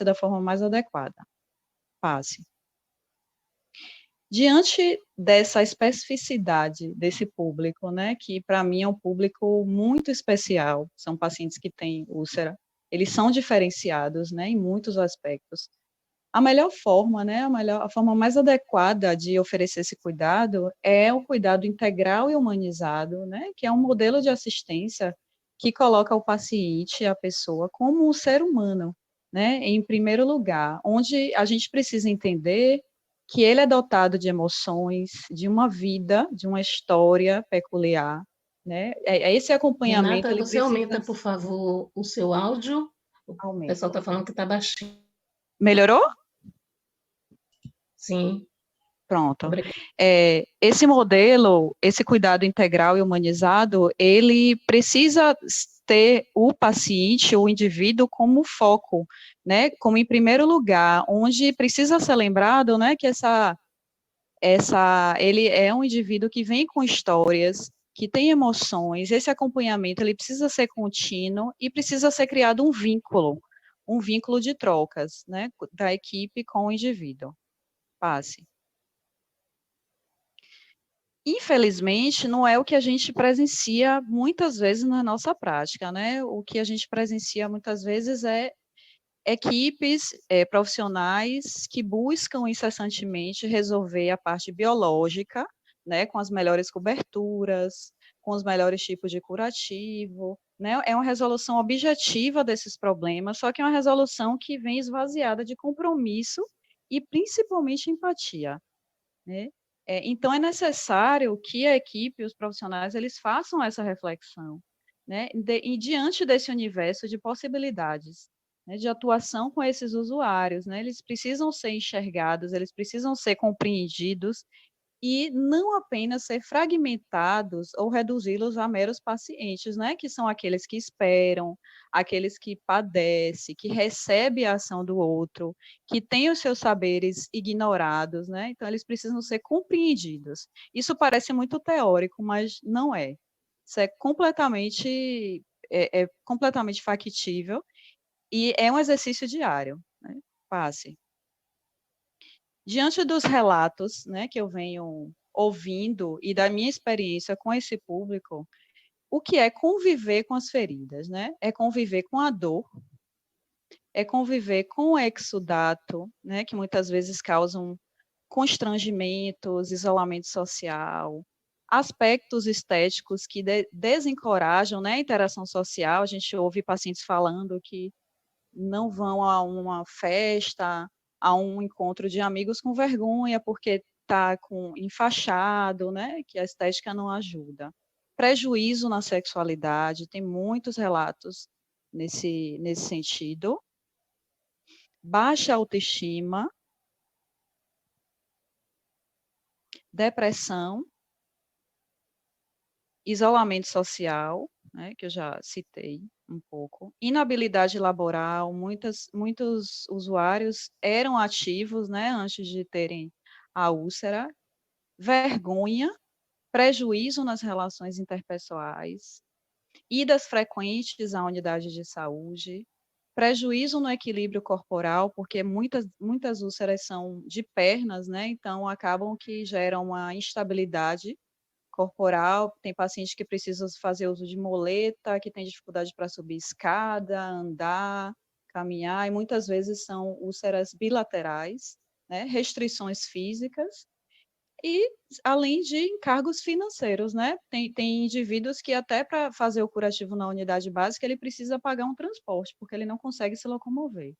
da forma mais adequada. Passe. Diante dessa especificidade desse público, né, que para mim é um público muito especial, são pacientes que têm úlcera, eles são diferenciados, né, em muitos aspectos. A melhor forma, né, a forma mais adequada de oferecer esse cuidado é o cuidado integral e humanizado, né, que é um modelo de assistência que coloca o paciente, a pessoa, como um ser humano, né, em primeiro lugar, onde a gente precisa entender que ele é dotado de emoções, de uma vida, de uma história peculiar, né, esse acompanhamento, Renata, ele você precisa aumenta, por favor, o seu áudio? O pessoal aumento. está falando que está baixinho. Melhorou? Sim. Pronto. Obrigada. Esse modelo, esse cuidado integral e humanizado, ele precisa ter o paciente, o indivíduo, como foco, né? Como em primeiro lugar, onde precisa ser lembrado, né, que ele é um indivíduo que vem com histórias, que tem emoções. Esse acompanhamento, ele precisa ser contínuo e precisa ser criado um vínculo de trocas, né, da equipe com o indivíduo. Passe. Infelizmente, não é o que a gente presencia muitas vezes na nossa prática, né? O que a gente presencia muitas vezes é equipes profissionais que buscam incessantemente resolver a parte biológica, né? Com as melhores coberturas, com os melhores tipos de curativo, né? É uma resolução objetiva desses problemas, só que é uma resolução que vem esvaziada de compromisso e principalmente empatia, né? Então, é necessário que a equipe, os profissionais, eles façam essa reflexão, né? E diante desse universo de possibilidades, né, de atuação com esses usuários, né? Eles precisam ser enxergados, eles precisam ser compreendidos e não apenas ser fragmentados ou reduzi-los a meros pacientes, né, que são aqueles que esperam, aqueles que padecem, que recebem a ação do outro, que têm os seus saberes ignorados, né, então eles precisam ser compreendidos. Isso parece muito teórico, mas não é. Isso é completamente factível e é um exercício diário, né, passe. Diante dos relatos, né, que eu venho ouvindo e da minha experiência com esse público, o que é conviver com as feridas, né? É conviver com a dor, é conviver com o exudato, né, que muitas vezes causam constrangimentos, isolamento social, aspectos estéticos que desencorajam, né, a interação social. A gente ouve pacientes falando que não vão a uma festa, a um encontro de amigos com vergonha, porque está enfaixado, né, que a estética não ajuda. Prejuízo na sexualidade, tem muitos relatos nesse sentido. Baixa autoestima, depressão, isolamento social, né, que eu já citei um pouco, inabilidade laboral, muitos usuários eram ativos, né, antes de terem a úlcera, vergonha, prejuízo nas relações interpessoais, idas frequentes à unidade de saúde, prejuízo no equilíbrio corporal, porque muitas úlceras são de pernas, né, então acabam que geram uma instabilidade corporal, tem paciente que precisa fazer uso de muleta, que tem dificuldade para subir escada, andar, caminhar, e muitas vezes são úlceras bilaterais, né, restrições físicas, e além de encargos financeiros, né, tem indivíduos que até para fazer o curativo na unidade básica, ele precisa pagar um transporte, porque ele não consegue se locomover,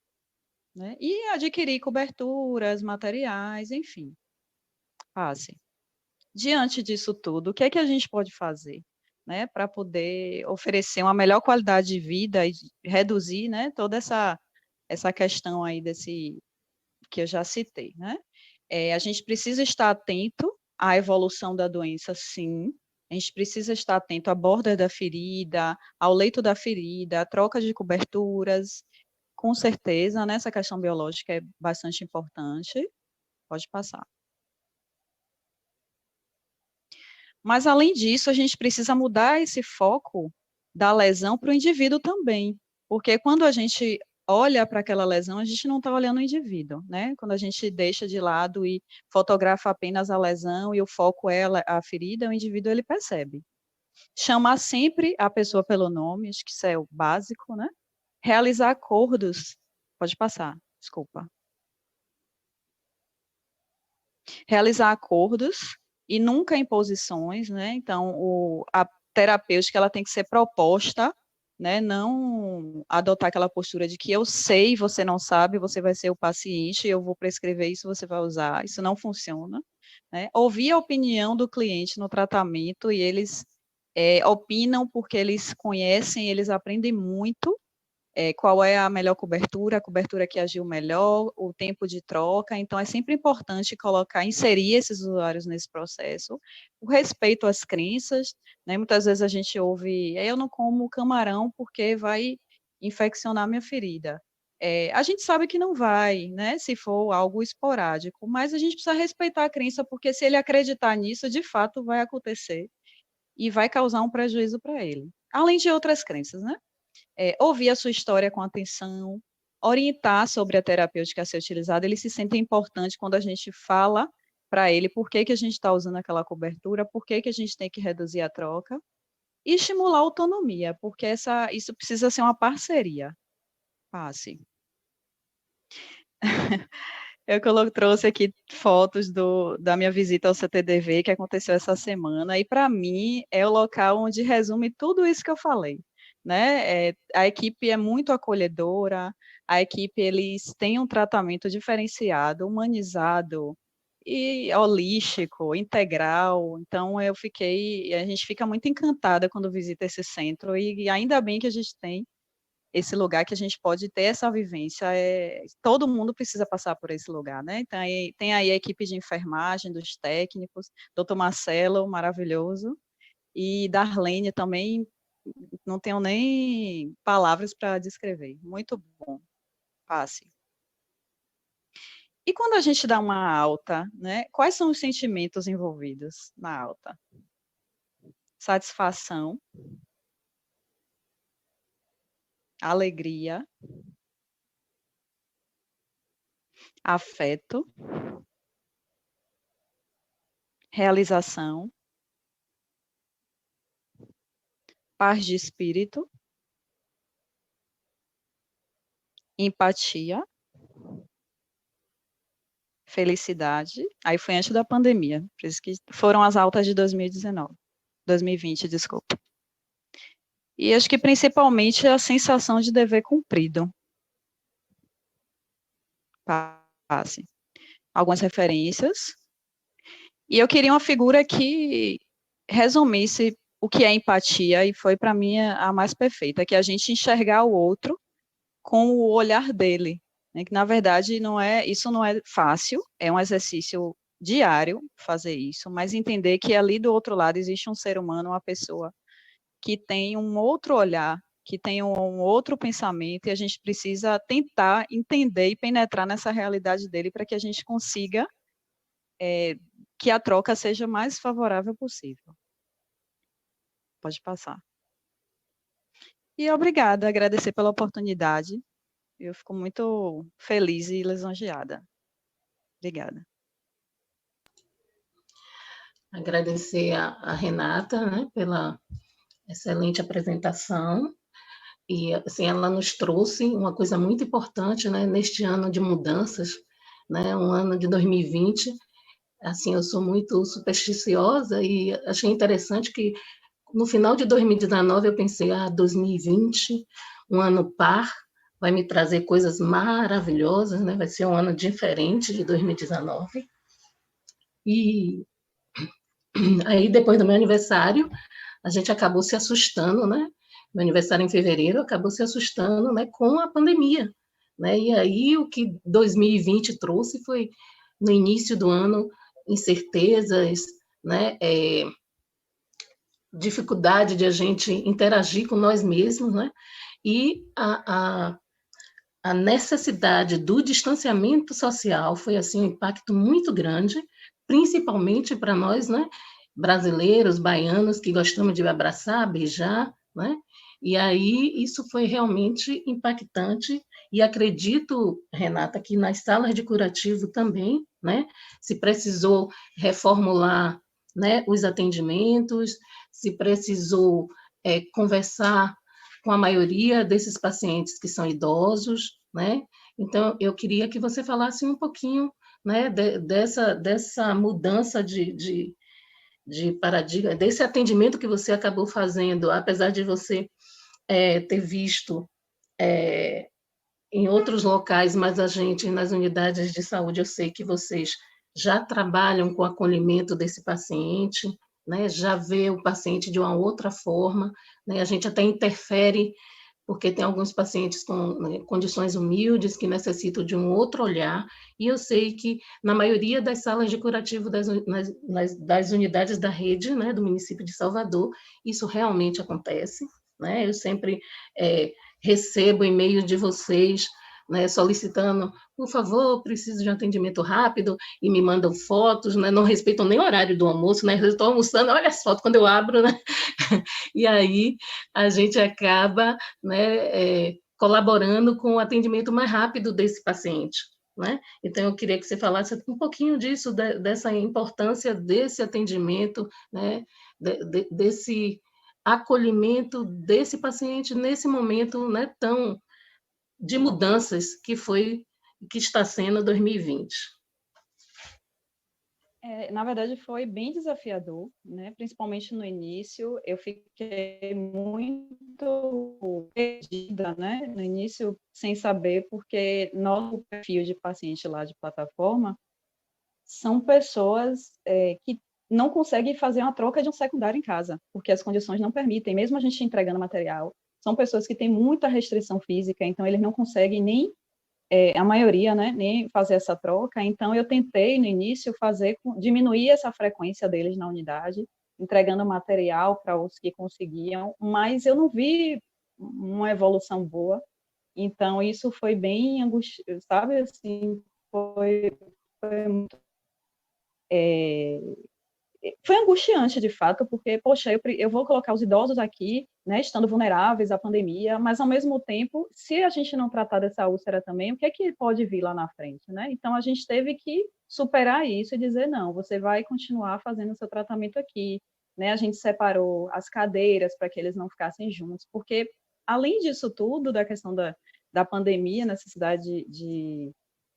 né, e adquirir coberturas, materiais, enfim, passe. Diante disso tudo, o que é que a gente pode fazer, né, para poder oferecer uma melhor qualidade de vida e reduzir, né, toda essa questão aí desse que eu já citei, né? A gente precisa estar atento à evolução da doença, sim. A gente precisa estar atento à borda da ferida, ao leito da ferida, à troca de coberturas, com certeza, né, essa questão biológica é bastante importante. Pode passar. Mas, além disso, a gente precisa mudar esse foco da lesão para o indivíduo também, porque quando a gente olha para aquela lesão, a gente não está olhando o indivíduo, né? Quando a gente deixa de lado e fotografa apenas a lesão e o foco é a ferida, o indivíduo ele percebe. Chamar sempre a pessoa pelo nome, acho que isso é o básico, né? Realizar acordos, pode passar, desculpa. Realizar acordos e nunca imposições, né? Então, a terapêutica ela tem que ser proposta, né? Não adotar aquela postura de que eu sei, você não sabe, você vai ser o paciente, eu vou prescrever isso, você vai usar. Isso não funciona, né? Ouvir a opinião do cliente no tratamento e eles opinam porque eles conhecem, eles aprendem muito qual é a melhor cobertura, a cobertura que agiu melhor, o tempo de troca. Então, é sempre importante inserir esses usuários nesse processo, o respeito às crenças, né? Muitas vezes a gente ouve, eu não como camarão porque vai infeccionar minha ferida. A gente sabe que não vai, né? Se for algo esporádico, mas a gente precisa respeitar a crença, porque se ele acreditar nisso, de fato vai acontecer e vai causar um prejuízo para ele. Além de outras crenças, né? Ouvir a sua história com atenção, orientar sobre a terapêutica a ser utilizada, ele se sente importante quando a gente fala para ele por que, que a gente está usando aquela cobertura, por que, que a gente tem que reduzir a troca, e estimular a autonomia, porque isso precisa ser uma parceria. Passe. Trouxe aqui fotos da minha visita ao CTDV, que aconteceu essa semana, e para mim é o local onde resume tudo isso que eu falei. Né? A equipe é muito acolhedora, a equipe eles têm um tratamento diferenciado, humanizado e holístico, integral. Então a gente fica muito encantada quando visita esse centro e ainda bem que a gente tem esse lugar que a gente pode ter essa vivência. Todo mundo precisa passar por esse lugar, né? Então, tem aí a equipe de enfermagem, dos técnicos, doutor Marcelo, maravilhoso, e Darlene também, não tenho nem palavras para descrever. Muito bom. Passe. E quando a gente dá uma alta, né? Quais são os sentimentos envolvidos na alta? Satisfação, alegria, afeto, realização, paz de espírito, empatia, felicidade. Aí foi antes da pandemia, por isso que foram as altas de 2020, desculpa. E acho que principalmente a sensação de dever cumprido. Passe. Algumas referências. E eu queria uma figura que resumisse o que é empatia, e foi para mim a mais perfeita, que é a gente enxergar o outro com o olhar dele, né? Que na verdade isso não é fácil, é um exercício diário fazer isso, mas entender que ali do outro lado existe um ser humano, uma pessoa que tem um outro olhar, que tem um outro pensamento, e a gente precisa tentar entender e penetrar nessa realidade dele para que a gente consiga que a troca seja mais favorável possível. Pode passar. E obrigada, agradecer pela oportunidade. Eu fico muito feliz e lisonjeada. Obrigada. Agradecer a Renata, né, pela excelente apresentação. E assim, ela nos trouxe uma coisa muito importante, né, neste ano de mudanças, né, um ano de 2020. Assim, eu sou muito supersticiosa e achei interessante que no final de 2019 eu pensei, 2020, um ano par, vai me trazer coisas maravilhosas, né? Vai ser um ano diferente de 2019. E aí, depois do meu aniversário, a gente acabou se assustando, né? Meu aniversário em fevereiro acabou se assustando, né, com a pandemia, né? E aí o que 2020 trouxe foi, no início do ano, incertezas, né? Dificuldade de a gente interagir com nós mesmos, né? E a necessidade do distanciamento social foi assim um impacto muito grande, principalmente para nós, né, brasileiros, baianos que gostamos de abraçar, beijar, né? E aí isso foi realmente impactante E acredito, Renata, que nas salas de curativo também, né, se precisou reformular, né, os atendimentos, se precisou conversar com a maioria desses pacientes que são idosos, né? Então, eu queria que você falasse um pouquinho, né, dessa mudança de paradigma, desse atendimento que você acabou fazendo, apesar de você ter visto em outros locais, mas a gente, nas unidades de saúde, eu sei que vocês já trabalham com o acolhimento desse paciente, né? Já vê o paciente de uma outra forma, né? A gente até interfere, porque tem alguns pacientes com, né, condições humildes que necessitam de um outro olhar, e eu sei que na maioria das salas de curativo das unidades da rede, né, do município de Salvador, isso realmente acontece, né? Eu sempre recebo e-mails de vocês, né, solicitando, por favor, preciso de um atendimento rápido, e me mandam fotos, né, não respeitam nem o horário do almoço, né, eu estou almoçando, olha as fotos quando eu abro, né, e aí a gente acaba, né, colaborando com o atendimento mais rápido desse paciente, né? Então, eu queria que você falasse um pouquinho disso, dessa importância desse atendimento, né, desse acolhimento desse paciente nesse momento, né, tão de mudanças que está sendo 2020. Na verdade, foi bem desafiador, né? Principalmente no início, eu fiquei muito perdida, né? No início, sem saber, porque nosso perfil de paciente lá de plataforma são pessoas que não conseguem fazer uma troca de um secundário em casa, porque as condições não permitem, mesmo a gente entregando material. São pessoas que têm muita restrição física, então eles não conseguem nem a maioria, né, nem fazer essa troca. Então, eu tentei, no início, diminuir essa frequência deles na unidade, entregando material para os que conseguiam, mas eu não vi uma evolução boa. Então, isso foi bem angustiante, sabe, assim, foi muito foi angustiante, de fato, porque, poxa, eu vou colocar os idosos aqui, né, estando vulneráveis à pandemia, mas, ao mesmo tempo, se a gente não tratar dessa úlcera também, o que é que pode vir lá na frente, né? Então, a gente teve que superar isso e dizer, não, você vai continuar fazendo o seu tratamento aqui, né? A gente separou as cadeiras para que eles não ficassem juntos, porque, além disso tudo, da questão da pandemia, necessidade de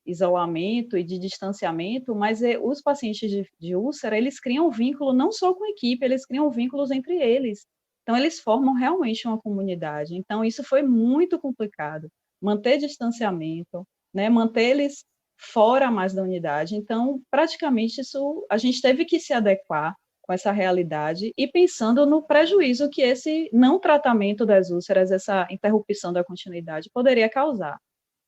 isolamento e de distanciamento, mas os pacientes de úlcera, eles criam vínculo não só com a equipe, eles criam vínculos entre eles. Então, eles formam realmente uma comunidade. Então, isso foi muito complicado. Manter distanciamento, né, manter eles fora mais da unidade. Então, praticamente, isso a gente teve que se adequar com essa realidade e pensando no prejuízo que esse não tratamento das úlceras, essa interrupção da continuidade, poderia causar.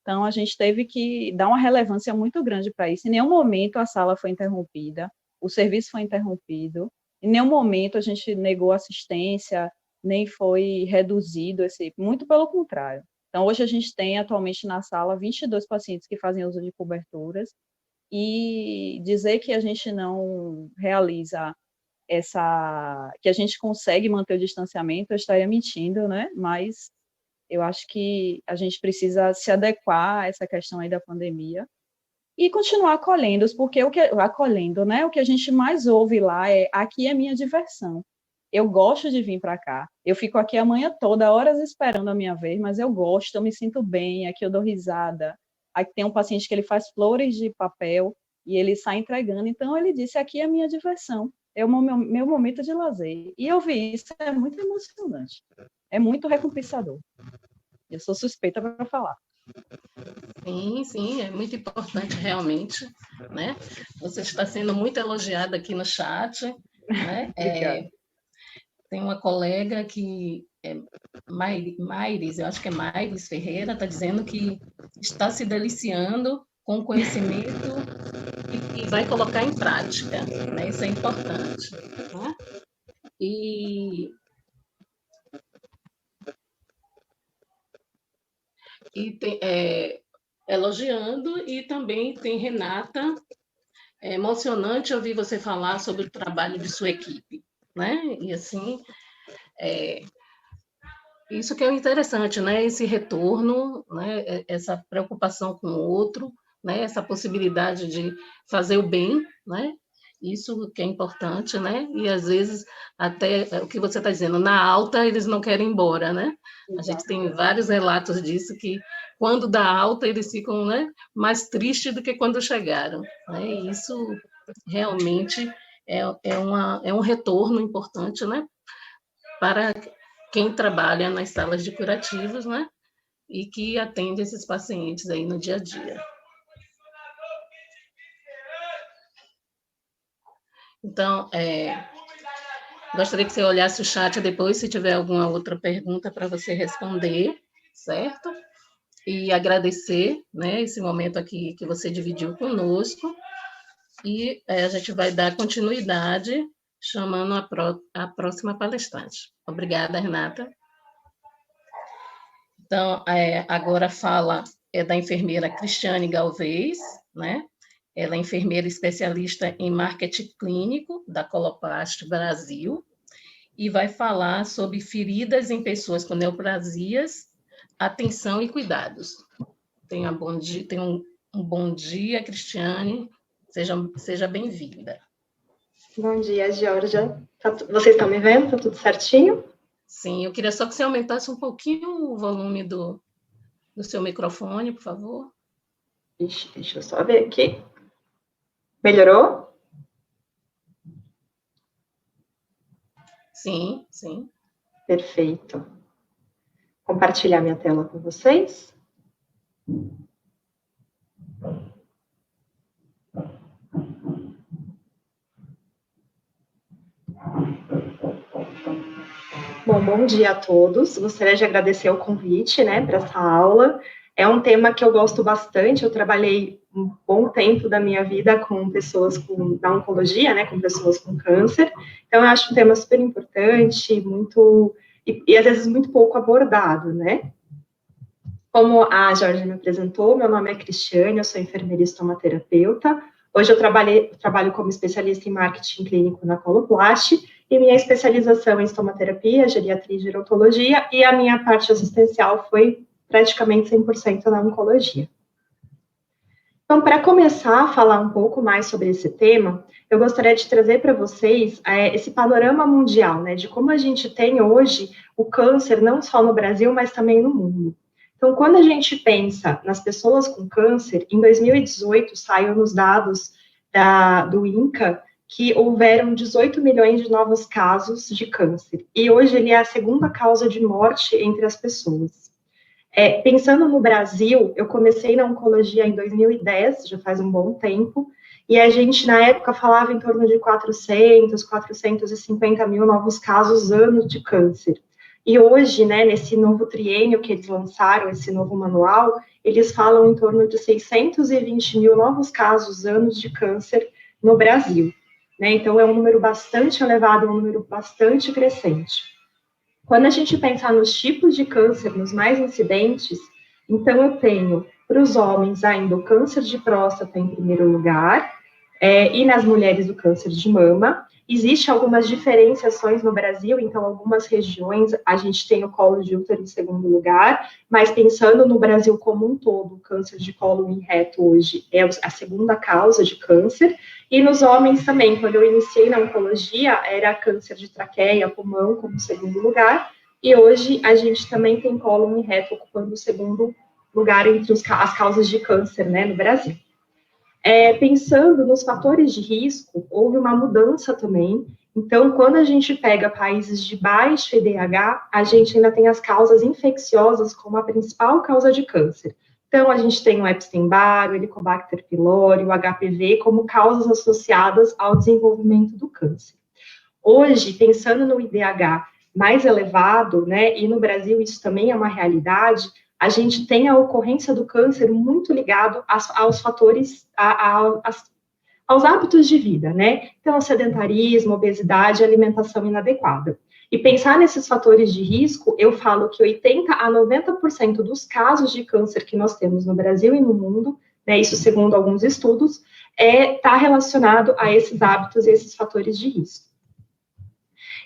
Então, a gente teve que dar uma relevância muito grande para isso. Em nenhum momento a sala foi interrompida, o serviço foi interrompido, em nenhum momento a gente negou assistência, nem foi reduzido, muito pelo contrário. Então, hoje a gente tem atualmente na sala 22 pacientes que fazem uso de coberturas, e dizer que a gente não realiza que a gente consegue manter o distanciamento, eu estaria mentindo, né? Mas eu acho que a gente precisa se adequar a essa questão aí da pandemia e continuar acolhendo-os, porque acolhendo, né? O que a gente mais ouve lá é: aqui é minha diversão. Eu gosto de vir para cá. Eu fico aqui a manhã toda, horas esperando a minha vez, mas eu gosto, eu me sinto bem, aqui eu dou risada. Aqui tem um paciente que ele faz flores de papel e ele sai entregando. Então ele disse: aqui é a minha diversão. É o meu momento de lazer. E eu vi isso, é muito emocionante. É muito recompensador. Eu sou suspeita para falar. Sim, sim, é muito importante realmente, né? Você está sendo muito elogiada aqui no chat, né? Obrigada. Tem uma colega que Maires, eu acho que é Maires Ferreira, está dizendo que está se deliciando com o conhecimento e vai colocar em prática, né? Isso é importante, né? E tem, elogiando, e também tem Renata. É emocionante ouvir você falar sobre o trabalho de sua equipe, né? E assim, Isso que é o interessante, né? Esse retorno, né? Essa preocupação com o outro, né? Essa possibilidade de fazer o bem, né? Isso que é importante, né? E às vezes até o que você está dizendo, na alta eles não querem ir embora, né? A gente tem vários relatos disso que quando dá alta eles ficam, né? Mais tristes do que quando chegaram, né? E isso realmente é um retorno importante, né? Para quem trabalha nas salas de curativos, né? E que atende esses pacientes aí no dia a dia. Então, gostaria que você olhasse o chat depois, se tiver alguma outra pergunta para você responder, certo? E agradecer, né, esse momento aqui que você dividiu conosco. E a gente vai dar continuidade chamando a próxima palestrante. Obrigada, Renata. Então, agora fala da enfermeira Cristiane Galvez, né? Ela é enfermeira especialista em marketing clínico da Coloplast Brasil e vai falar sobre feridas em pessoas com neoplasias, atenção e cuidados. Tenha um bom dia, Cristiane. Seja bem-vinda. Bom dia, Georgia. Vocês estão me vendo? Está tudo certinho? Sim, eu queria só que você aumentasse um pouquinho o volume do seu microfone, por favor. Deixa eu só ver aqui. Melhorou? Sim, sim. Perfeito. Compartilhar minha tela com vocês. Bom dia a todos. Gostaria de agradecer o convite, né, para essa aula. É um tema que eu gosto bastante. Eu trabalhei um bom tempo da minha vida com pessoas na oncologia, né, com pessoas com câncer. Então, eu acho um tema super importante, e às vezes muito pouco abordado, né? Como a Jorge me apresentou, meu nome é Cristiane, eu sou enfermeira e estomaterapeuta. Hoje eu trabalho como especialista em marketing clínico na Coloplast, e minha especialização em estomaterapia, geriatria e gerontologia, e a minha parte assistencial foi praticamente 100% na oncologia. Então, para começar a falar um pouco mais sobre esse tema, eu gostaria de trazer para vocês esse panorama mundial, né, de como a gente tem hoje o câncer, não só no Brasil, mas também no mundo. Então, quando a gente pensa nas pessoas com câncer, em 2018 saiu nos dados do INCA que houveram 18 milhões de novos casos de câncer. E hoje ele é a segunda causa de morte entre as pessoas. Pensando no Brasil, eu comecei na oncologia em 2010, já faz um bom tempo, e a gente, na época, falava em torno de 450 mil novos casos ano de câncer. E hoje, né, nesse novo triênio que eles lançaram, esse novo manual, eles falam em torno de 620 mil novos casos anos de câncer no Brasil. Né? Então, é um número bastante elevado, um número bastante crescente. Quando a gente pensar nos tipos de câncer, nos mais incidentes, então eu tenho, para os homens, ainda o câncer de próstata em primeiro lugar, e nas mulheres o câncer de mama. Existem algumas diferenciações no Brasil, então algumas regiões a gente tem o colo de útero em segundo lugar, mas pensando no Brasil como um todo, o câncer de colo em reto hoje é a segunda causa de câncer, e nos homens também, quando eu iniciei na oncologia, era câncer de traqueia, pulmão como segundo lugar, e hoje a gente também tem colo em reto ocupando o segundo lugar entre as causas de câncer, né, no Brasil. Pensando nos fatores de risco, houve uma mudança também. Então, quando a gente pega países de baixo IDH, a gente ainda tem as causas infecciosas como a principal causa de câncer. Então, a gente tem o Epstein-Barr, o Helicobacter pylori, o HPV como causas associadas ao desenvolvimento do câncer. Hoje, pensando no IDH mais elevado, né, e no Brasil isso também é uma realidade, a gente tem a ocorrência do câncer muito ligado aos fatores, aos hábitos de vida, né? Então, sedentarismo, obesidade, alimentação inadequada. E pensar nesses fatores de risco, eu falo que 80% a 90% dos casos de câncer que nós temos no Brasil e no mundo, né, isso segundo alguns estudos, está relacionado a esses hábitos e esses fatores de risco.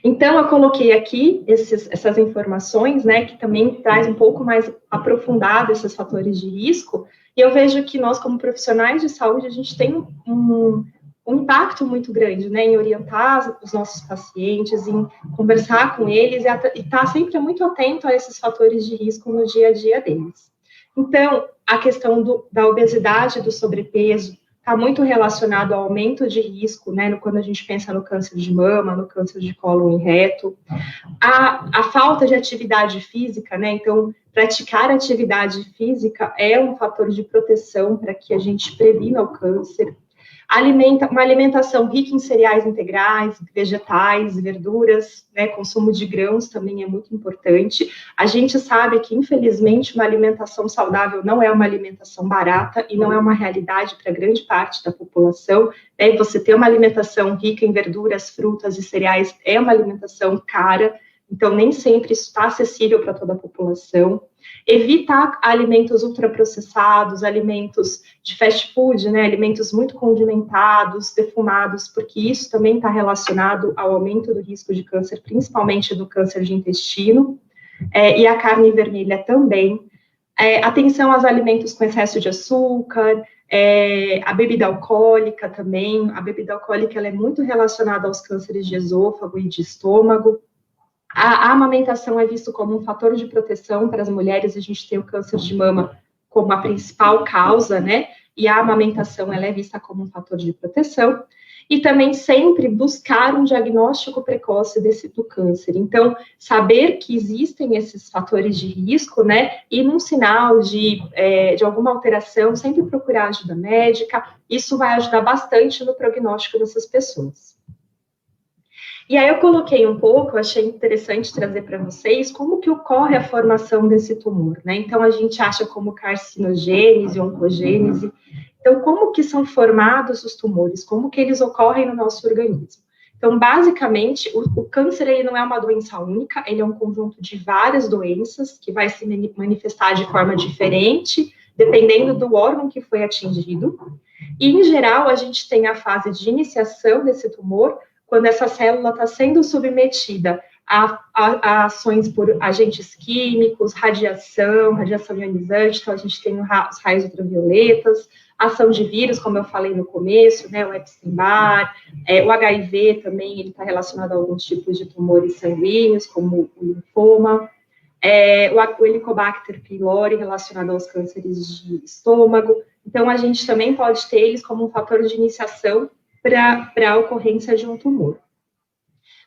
Então, eu coloquei aqui essas informações, né, que também traz um pouco mais aprofundado esses fatores de risco, e eu vejo que nós, como profissionais de saúde, a gente tem um impacto muito grande, né, em orientar os nossos pacientes, em conversar com eles e estar sempre muito atento a esses fatores de risco no dia a dia deles. Então, a questão da obesidade, do sobrepeso, está muito relacionado ao aumento de risco, né, quando a gente pensa no câncer de mama, no câncer de cólon e reto. A falta de atividade física, né, então, praticar atividade física é um fator de proteção para que a gente previna o câncer. Uma alimentação rica em cereais integrais, vegetais, verduras, né, consumo de grãos também é muito importante. A gente sabe que, infelizmente, uma alimentação saudável não é uma alimentação barata e não é uma realidade para grande parte da população. Né? Você ter uma alimentação rica em verduras, frutas e cereais é uma alimentação cara, então nem sempre isso está acessível para toda a população. Evitar alimentos ultraprocessados, alimentos de fast food, né, alimentos muito condimentados, defumados, porque isso também está relacionado ao aumento do risco de câncer, principalmente do câncer de intestino, e a carne vermelha também. Atenção aos alimentos com excesso de açúcar, a bebida alcoólica também. A bebida alcoólica ela é muito relacionada aos cânceres de esôfago e de estômago. A amamentação é visto como um fator de proteção para as mulheres, a gente tem o câncer de mama como a principal causa, né? E a amamentação, ela é vista como um fator de proteção. E também sempre buscar um diagnóstico precoce do câncer. Então, saber que existem esses fatores de risco, né? E num sinal de alguma alteração, sempre procurar ajuda médica. Isso vai ajudar bastante no prognóstico dessas pessoas. E aí eu coloquei um pouco, eu achei interessante trazer para vocês como que ocorre a formação desse tumor, né? Então, a gente acha como carcinogênese, oncogênese. Então, como que são formados os tumores? Como que eles ocorrem no nosso organismo? Então, basicamente, o câncer ele não é uma doença única, ele é um conjunto de várias doenças que vai se manifestar de forma diferente, dependendo do órgão que foi atingido. E, em geral, a gente tem a fase de iniciação desse tumor, quando essa célula está sendo submetida a ações por agentes químicos, radiação ionizante, então a gente tem os raios ultravioletas, ação de vírus, como eu falei no começo, né, o Epstein-Barr, o HIV também, ele está relacionado a alguns tipos de tumores sanguíneos, como o linfoma, o Helicobacter pylori, relacionado aos cânceres de estômago. Então, a gente também pode ter eles como um fator de iniciação para a ocorrência de um tumor.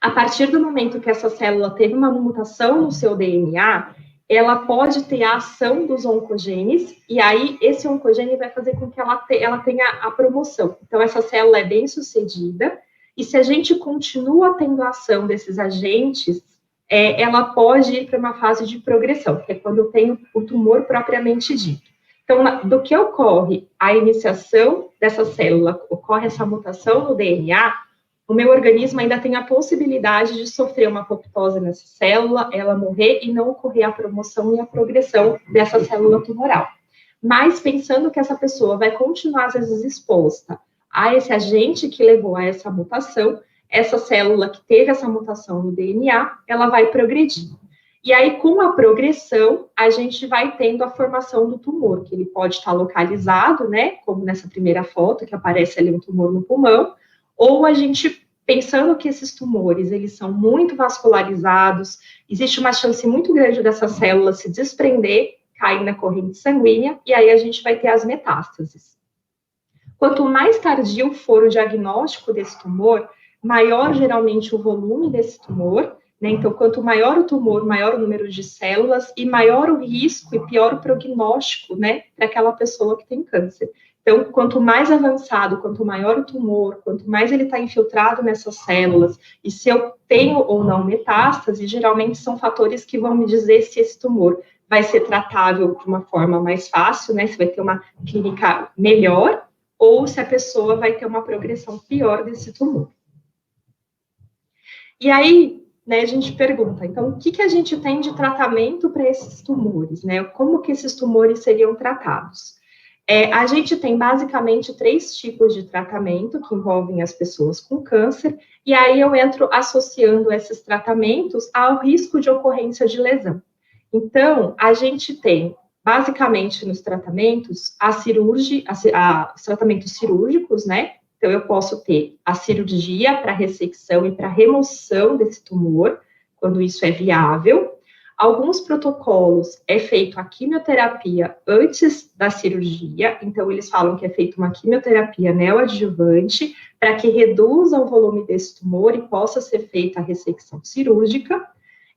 A partir do momento que essa célula teve uma mutação no seu DNA, ela pode ter a ação dos oncogenes, e aí esse oncogene vai fazer com que ela tenha a promoção. Então, essa célula é bem sucedida, e se a gente continua tendo a ação desses agentes, ela pode ir para uma fase de progressão, que é quando eu tenho o tumor propriamente dito. Então, do que ocorre a iniciação dessa célula, ocorre essa mutação no DNA, o meu organismo ainda tem a possibilidade de sofrer uma apoptose nessa célula, ela morrer e não ocorrer a promoção e a progressão dessa célula tumoral. Mas pensando que essa pessoa vai continuar, às vezes, exposta a esse agente que levou a essa mutação, essa célula que teve essa mutação no DNA, ela vai progredir. E aí, com a progressão, a gente vai tendo a formação do tumor, que ele pode estar localizado, né, como nessa primeira foto, que aparece ali um tumor no pulmão, ou a gente, pensando que esses tumores, eles são muito vascularizados, existe uma chance muito grande dessa célula se desprender, cair na corrente sanguínea, e aí a gente vai ter as metástases. Quanto mais tardio for o diagnóstico desse tumor, maior geralmente o volume desse tumor, né? Então, quanto maior o tumor, maior o número de células e maior o risco e pior o prognóstico, né, para aquela pessoa que tem câncer. Então, quanto mais avançado, quanto maior o tumor, quanto mais ele está infiltrado nessas células, e se eu tenho ou não metástase, geralmente são fatores que vão me dizer se esse tumor vai ser tratável de uma forma mais fácil, né, se vai ter uma clínica melhor, ou se a pessoa vai ter uma progressão pior desse tumor. E aí, né, a gente pergunta, então, o que a gente tem de tratamento para esses tumores, né? Como que esses tumores seriam tratados? A gente tem basicamente 3 tipos de tratamento que envolvem as pessoas com câncer, e aí eu entro associando esses tratamentos ao risco de ocorrência de lesão. Então, a gente tem, basicamente, nos tratamentos, os tratamentos cirúrgicos, né? Então, eu posso ter a cirurgia para ressecção e para remoção desse tumor, quando isso é viável. Alguns protocolos é feito a quimioterapia antes da cirurgia, então eles falam que é feita uma quimioterapia neoadjuvante para que reduza o volume desse tumor e possa ser feita a ressecção cirúrgica,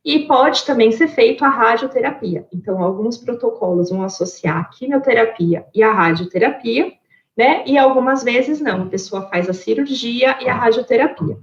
e pode também ser feito a radioterapia. Então, alguns protocolos vão associar a quimioterapia e a radioterapia, né? E algumas vezes não, a pessoa faz a cirurgia e a radioterapia.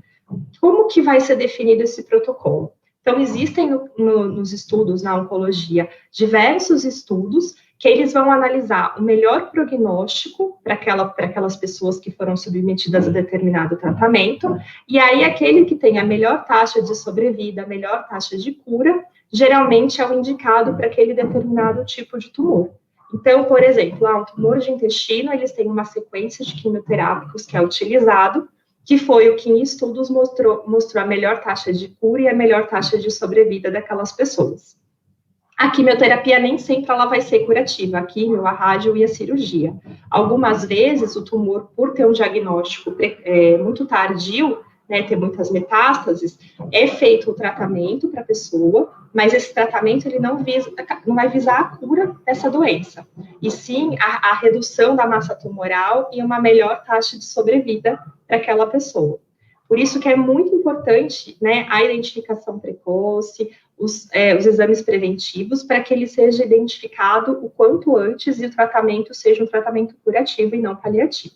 Como que vai ser definido esse protocolo? Então, existem nos estudos na oncologia diversos estudos que eles vão analisar o melhor prognóstico para aquelas pessoas que foram submetidas a determinado tratamento, e aí aquele que tem a melhor taxa de sobrevida, a melhor taxa de cura, geralmente é o indicado para aquele determinado tipo de tumor. Então, por exemplo, um tumor de intestino, eles têm uma sequência de quimioterápicos que é utilizado, que foi o que em estudos mostrou a melhor taxa de cura e a melhor taxa de sobrevida daquelas pessoas. A quimioterapia nem sempre ela vai ser curativa, a quimio, a rádio e a cirurgia. Algumas vezes o tumor, por ter um diagnóstico muito tardio, né, ter muitas metástases, é feito o tratamento para a pessoa, mas esse tratamento ele não vai visar a cura dessa doença, e sim a redução da massa tumoral e uma melhor taxa de sobrevida para aquela pessoa. Por isso que é muito importante, né, a identificação precoce, os exames preventivos, para que ele seja identificado o quanto antes e o tratamento seja um tratamento curativo e não paliativo.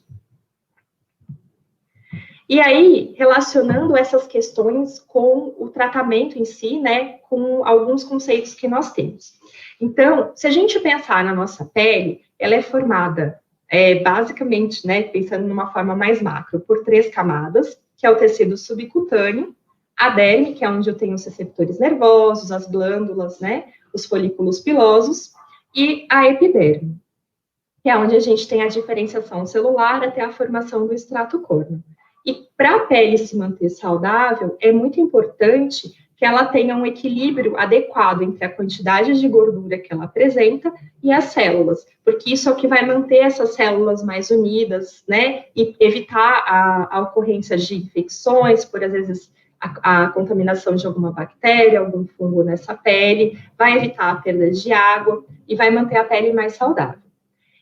E aí, relacionando essas questões com o tratamento em si, né, com alguns conceitos que nós temos. Então, se a gente pensar na nossa pele, ela é formada, basicamente, né, pensando numa forma mais macro, por 3 camadas, que é o tecido subcutâneo, a derme, que é onde eu tenho os receptores nervosos, as glândulas, né, os folículos pilosos, e a epiderme, que é onde a gente tem a diferenciação celular até a formação do extrato córneo. E para a pele se manter saudável, é muito importante que ela tenha um equilíbrio adequado entre a quantidade de gordura que ela apresenta e as células, porque isso é o que vai manter essas células mais unidas, né, e evitar a ocorrência de infecções, por às vezes a contaminação de alguma bactéria, algum fungo nessa pele, vai evitar a perda de água e vai manter a pele mais saudável.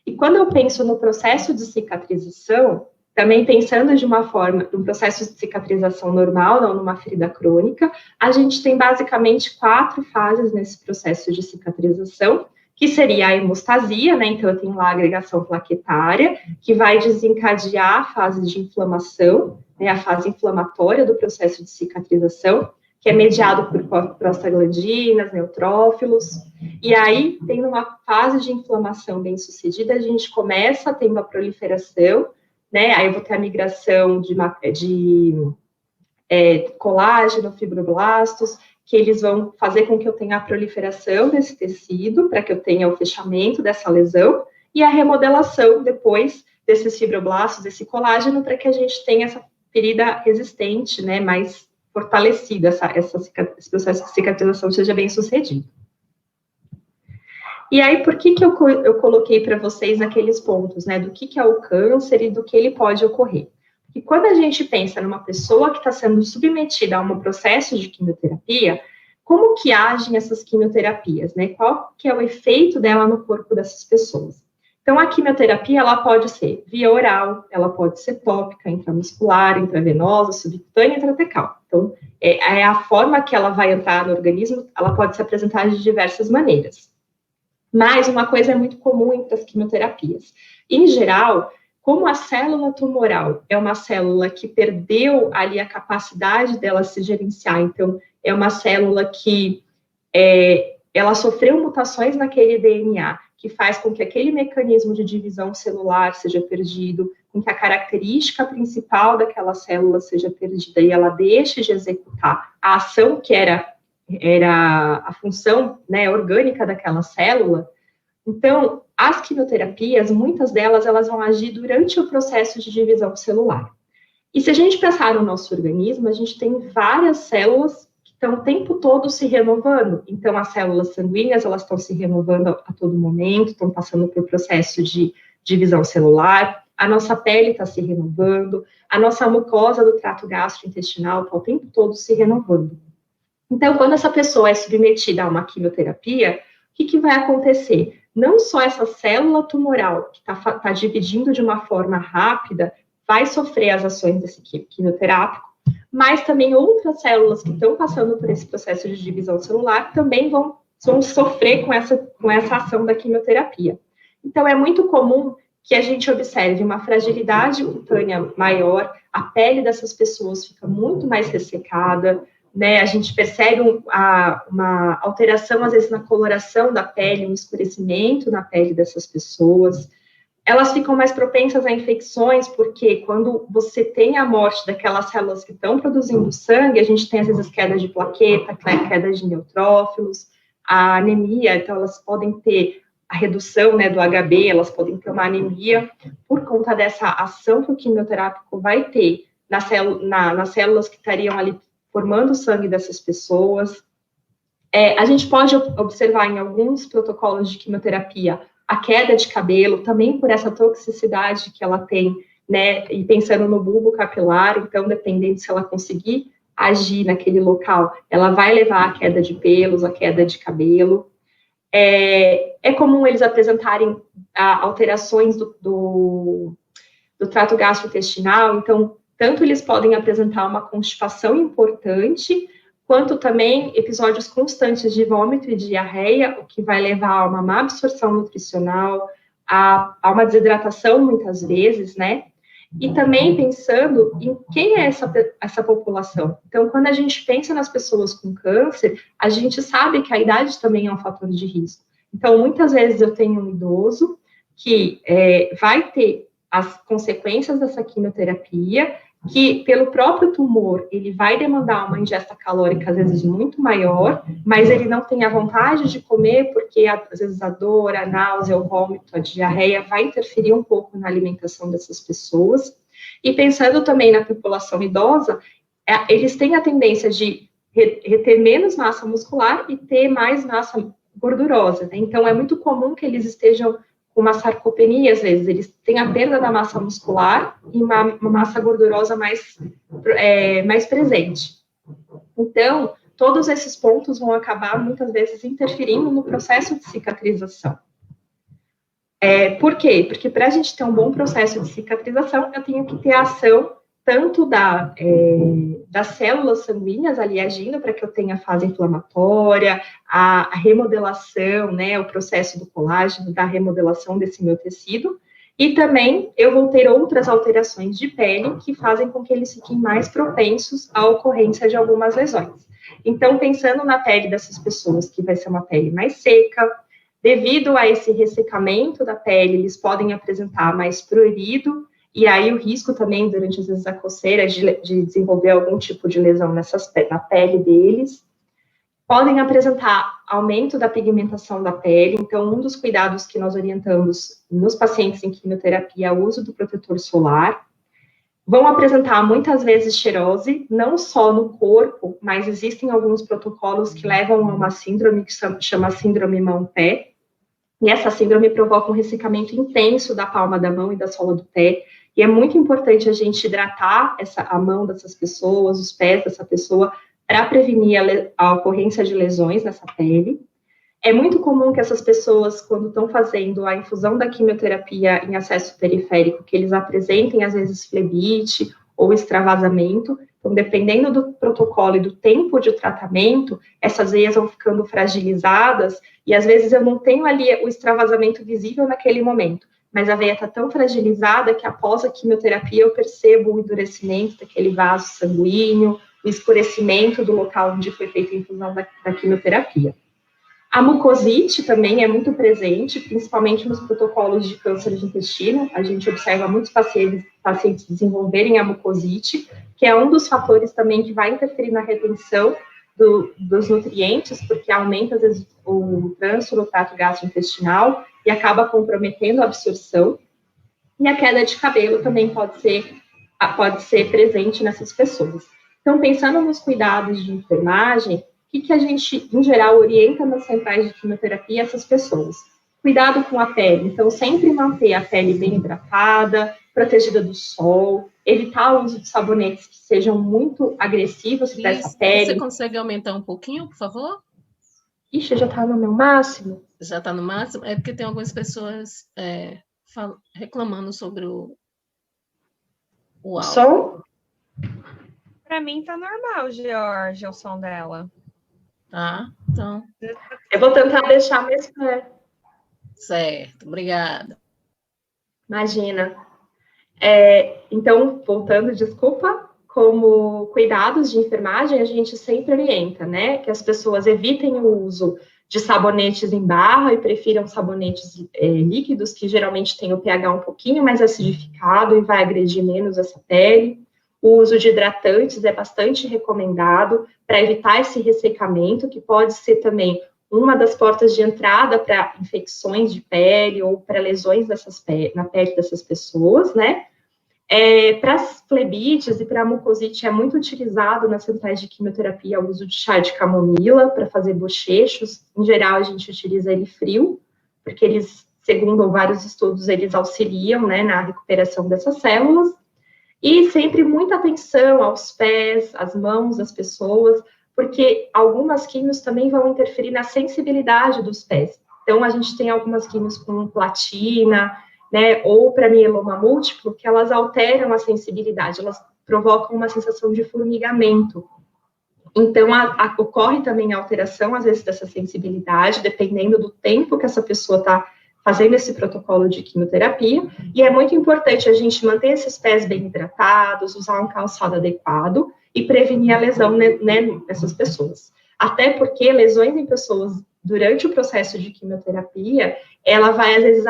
E quando eu penso no processo de cicatrização, também pensando de uma forma, num processo de cicatrização normal, não numa ferida crônica, a gente tem basicamente 4 fases nesse processo de cicatrização, que seria a hemostasia, né? Então, eu tenho lá a agregação plaquetária, que vai desencadear a fase de inflamação, né? A fase inflamatória do processo de cicatrização, que é mediado por prostaglandinas, neutrófilos. E aí, tendo uma fase de inflamação bem sucedida, a gente começa tendo a proliferação, né? Aí eu vou ter a migração de colágeno, fibroblastos, que eles vão fazer com que eu tenha a proliferação desse tecido, para que eu tenha o fechamento dessa lesão, e a remodelação depois desses fibroblastos, desse colágeno, para que a gente tenha essa ferida resistente, né, mais fortalecida, esse processo de cicatrização seja bem sucedido. E aí, por que eu coloquei para vocês aqueles pontos, né, do que é o câncer e do que ele pode ocorrer? Porque quando a gente pensa numa pessoa que está sendo submetida a um processo de quimioterapia, como que agem essas quimioterapias, né? Qual que é o efeito dela no corpo dessas pessoas? Então, a quimioterapia, ela pode ser via oral, ela pode ser tópica, intramuscular, intravenosa, subcutânea e intratecal. Então, é a forma que ela vai entrar no organismo, ela pode se apresentar de diversas maneiras. Mas uma coisa é muito comum entre as quimioterapias. Em geral, como a célula tumoral é uma célula que perdeu ali a capacidade dela se gerenciar, então é uma célula que ela sofreu mutações naquele DNA, que faz com que aquele mecanismo de divisão celular seja perdido, com que a característica principal daquela célula seja perdida e ela deixe de executar a ação que era a função, né, orgânica daquela célula. Então, as quimioterapias, muitas delas, elas vão agir durante o processo de divisão celular. E se a gente pensar no nosso organismo, a gente tem várias células que estão o tempo todo se renovando. Então, as células sanguíneas, elas estão se renovando a todo momento, estão passando por processo de divisão celular, a nossa pele está se renovando, a nossa mucosa do trato gastrointestinal está o tempo todo se renovando. Então, quando essa pessoa é submetida a uma quimioterapia, o que vai acontecer? Não só essa célula tumoral, que está dividindo de uma forma rápida, vai sofrer as ações desse quimioterápico, mas também outras células que estão passando por esse processo de divisão celular também vão sofrer com essa ação da quimioterapia. Então, é muito comum que a gente observe uma fragilidade cutânea maior, a pele dessas pessoas fica muito mais ressecada, né? A gente percebe uma alteração, às vezes, na coloração da pele, um escurecimento na pele dessas pessoas. Elas ficam mais propensas a infecções, porque quando você tem a morte daquelas células que estão produzindo sangue, a gente tem, às vezes, queda de plaqueta, queda de neutrófilos, a anemia, então elas podem ter a redução, né, do HB, elas podem ter uma anemia por conta dessa ação que o quimioterápico vai ter nas células que estariam ali formando o sangue dessas pessoas. A gente pode observar em alguns protocolos de quimioterapia a queda de cabelo, também por essa toxicidade que ela tem, né, e pensando no bulbo capilar, então, dependendo se ela conseguir agir naquele local, ela vai levar à queda de pelos, à queda de cabelo. É comum eles apresentarem alterações do trato gastrointestinal, então, tanto eles podem apresentar uma constipação importante, quanto também episódios constantes de vômito e diarreia, o que vai levar a uma má absorção nutricional, a uma desidratação, muitas vezes, né? E também pensando em quem é essa população. Então, quando a gente pensa nas pessoas com câncer, a gente sabe que a idade também é um fator de risco. Então, muitas vezes eu tenho um idoso que vai ter as consequências dessa quimioterapia, que pelo próprio tumor, ele vai demandar uma ingesta calórica, às vezes, muito maior, mas ele não tem a vontade de comer, porque, às vezes, a dor, a náusea, o vômito, a diarreia vai interferir um pouco na alimentação dessas pessoas. E pensando também na população idosa, eles têm a tendência de reter menos massa muscular e ter mais massa gordurosa, né? Então, é muito comum que eles estejam com uma sarcopenia, às vezes, eles têm a perda da massa muscular e uma massa gordurosa mais presente. Então, todos esses pontos vão acabar, muitas vezes, interferindo no processo de cicatrização. Por quê? Porque para a gente ter um bom processo de cicatrização, eu tenho que ter a ação tanto das células sanguíneas ali agindo para que eu tenha a fase inflamatória, a remodelação, né, o processo do colágeno, da remodelação desse meu tecido, e também eu vou ter outras alterações de pele que fazem com que eles fiquem mais propensos à ocorrência de algumas lesões. Então, pensando na pele dessas pessoas, que vai ser uma pele mais seca, devido a esse ressecamento da pele, eles podem apresentar mais prurido, e aí o risco também, durante, às vezes, a coceira, de desenvolver algum tipo de lesão na pele deles. Podem apresentar aumento da pigmentação da pele, então um dos cuidados que nós orientamos nos pacientes em quimioterapia é o uso do protetor solar. Vão apresentar muitas vezes xerose, não só no corpo, mas existem alguns protocolos que levam a uma síndrome que chama síndrome mão-pé, e essa síndrome provoca um ressecamento intenso da palma da mão e da sola do pé, e é muito importante a gente hidratar a mão dessas pessoas, os pés dessa pessoa, para prevenir a ocorrência de lesões nessa pele. É muito comum que essas pessoas, quando estão fazendo a infusão da quimioterapia em acesso periférico, que eles apresentem, às vezes, flebite ou extravasamento. Então, dependendo do protocolo e do tempo de tratamento, essas veias vão ficando fragilizadas e, às vezes, eu não tenho ali o extravasamento visível naquele momento, mas a veia está tão fragilizada que, após a quimioterapia, eu percebo o endurecimento daquele vaso sanguíneo, o escurecimento do local onde foi feita a infusão da quimioterapia. A mucosite também é muito presente, principalmente nos protocolos de câncer de intestino. A gente observa muitos pacientes desenvolverem a mucosite, que é um dos fatores também que vai interferir na retenção dos nutrientes, porque aumenta, às vezes, o trânsito no trato gastrointestinal e acaba comprometendo a absorção. E a queda de cabelo também pode ser presente nessas pessoas. Então, pensando nos cuidados de enfermagem, o que a gente, em geral, orienta nas centrais de quimioterapia essas pessoas? Cuidado com a pele, então sempre manter a pele bem hidratada, protegida do sol, evitar o uso de sabonetes que sejam muito agressivos para essa pele. Você consegue aumentar um pouquinho, por favor? Ixi, já está no meu máximo. Já está no máximo? É porque tem algumas pessoas reclamando sobre o áudio. Som? Para mim tá normal, Georgia, o som dela. Tá, então. Eu vou tentar deixar mais perto. Certo, obrigada. Imagina. Então, voltando, desculpa, como cuidados de enfermagem, a gente sempre orienta, né, que as pessoas evitem o uso de sabonetes em barra e prefiram sabonetes líquidos, que geralmente têm o pH um pouquinho mais acidificado e vai agredir menos essa pele. O uso de hidratantes é bastante recomendado para evitar esse ressecamento, que pode ser também uma das portas de entrada para infecções de pele ou para lesões na pele dessas pessoas, né? Para as flebites e para a mucosite é muito utilizado nas centrais de quimioterapia o uso de chá de camomila para fazer bochechos. Em geral, a gente utiliza ele frio, porque eles, segundo vários estudos, eles auxiliam, né, na recuperação dessas células. E sempre muita atenção aos pés, às mãos das pessoas, porque algumas químios também vão interferir na sensibilidade dos pés. Então, a gente tem algumas químios com platina, né, ou para mieloma múltiplo, que elas alteram a sensibilidade, elas provocam uma sensação de formigamento. Então, ocorre também a alteração, às vezes, dessa sensibilidade, dependendo do tempo que essa pessoa está fazendo esse protocolo de quimioterapia, e é muito importante a gente manter esses pés bem hidratados, usar um calçado adequado e prevenir a lesão, né, nessas pessoas. Até porque lesões em pessoas durante o processo de quimioterapia, ela vai, às vezes,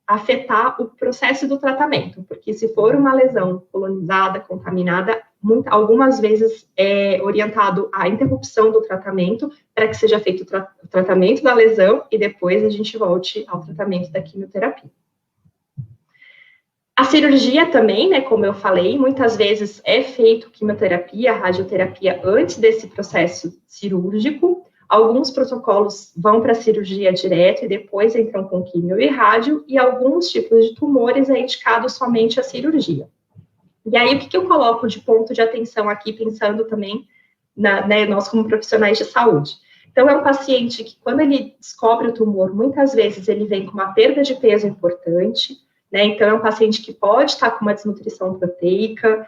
afetar o processo do tratamento, porque se for uma lesão colonizada, contaminada, algumas vezes é orientado à interrupção do tratamento para que seja feito o tratamento da lesão e depois a gente volte ao tratamento da quimioterapia. A cirurgia também, né, como eu falei, muitas vezes é feito quimioterapia, radioterapia antes desse processo cirúrgico. Alguns protocolos vão para a cirurgia direto e depois entram com quimio e rádio, e alguns tipos de tumores é indicado somente a cirurgia. E aí, o que eu coloco de ponto de atenção aqui, pensando também, nós como profissionais de saúde? Então, é um paciente que, quando ele descobre o tumor, muitas vezes ele vem com uma perda de peso importante, né? Então, é um paciente que pode estar com uma desnutrição proteica,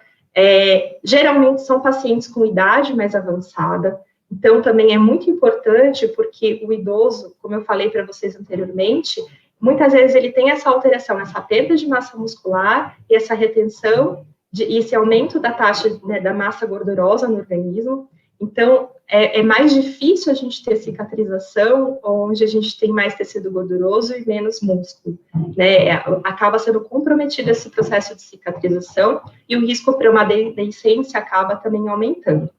geralmente são pacientes com idade mais avançada. Então, também é muito importante, porque o idoso, como eu falei para vocês anteriormente, muitas vezes ele tem essa alteração, essa perda de massa muscular e essa retenção, e esse aumento da taxa, né, da massa gordurosa no organismo. Então, é mais difícil a gente ter cicatrização onde a gente tem mais tecido gorduroso e menos músculo, né? Acaba sendo comprometido esse processo de cicatrização e o risco para uma deiscência acaba também aumentando.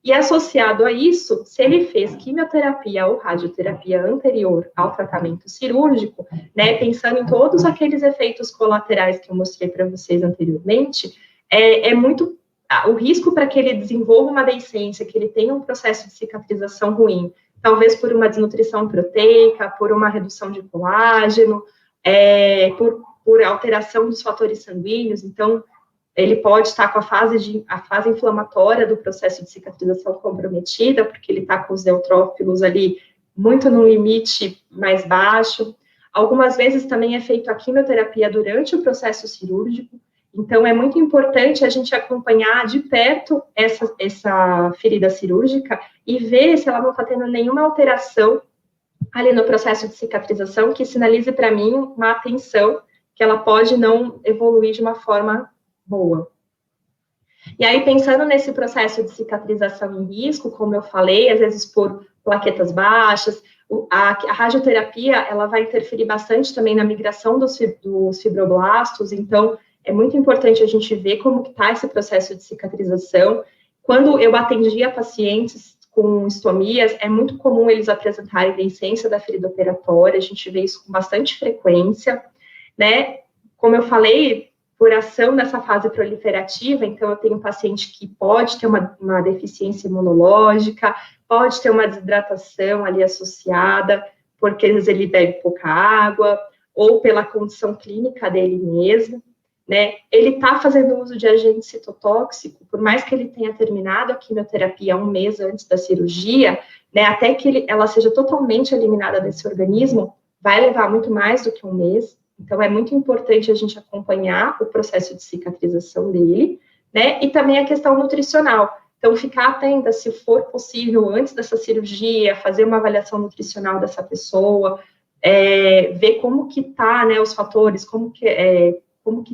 E associado a isso, se ele fez quimioterapia ou radioterapia anterior ao tratamento cirúrgico, né, pensando em todos aqueles efeitos colaterais que eu mostrei para vocês anteriormente, o risco para que ele desenvolva uma deiscência, que ele tenha um processo de cicatrização ruim, talvez por uma desnutrição proteica, por uma redução de colágeno, por alteração dos fatores sanguíneos. Então, ele pode estar com a fase inflamatória do processo de cicatrização comprometida, porque ele está com os neutrófilos ali muito no limite mais baixo. Algumas vezes também é feita a quimioterapia durante o processo cirúrgico. Então, é muito importante a gente acompanhar de perto essa ferida cirúrgica e ver se ela não está tendo nenhuma alteração ali no processo de cicatrização que sinalize para mim uma atenção que ela pode não evoluir de uma forma boa. E aí, pensando nesse processo de cicatrização em risco, como eu falei, às vezes por plaquetas baixas, a radioterapia, ela vai interferir bastante também na migração dos fibroblastos, então, é muito importante a gente ver como que está esse processo de cicatrização. Quando eu atendia pacientes com estomias, é muito comum eles apresentarem deiscência da ferida operatória, a gente vê isso com bastante frequência, né? Como eu falei, por ação nessa fase proliferativa, então eu tenho um paciente que pode ter uma deficiência imunológica, pode ter uma desidratação ali associada, porque às vezes ele bebe pouca água, ou pela condição clínica dele mesmo, né? Ele está fazendo uso de agente citotóxico, por mais que ele tenha terminado a quimioterapia 1 mês antes da cirurgia, né, até que ela seja totalmente eliminada desse organismo, vai levar muito mais do que 1 mês. Então, é muito importante a gente acompanhar o processo de cicatrização dele, né, e também a questão nutricional. Então, ficar atenta, se for possível, antes dessa cirurgia, fazer uma avaliação nutricional dessa pessoa, ver como que tá, né, os fatores, como que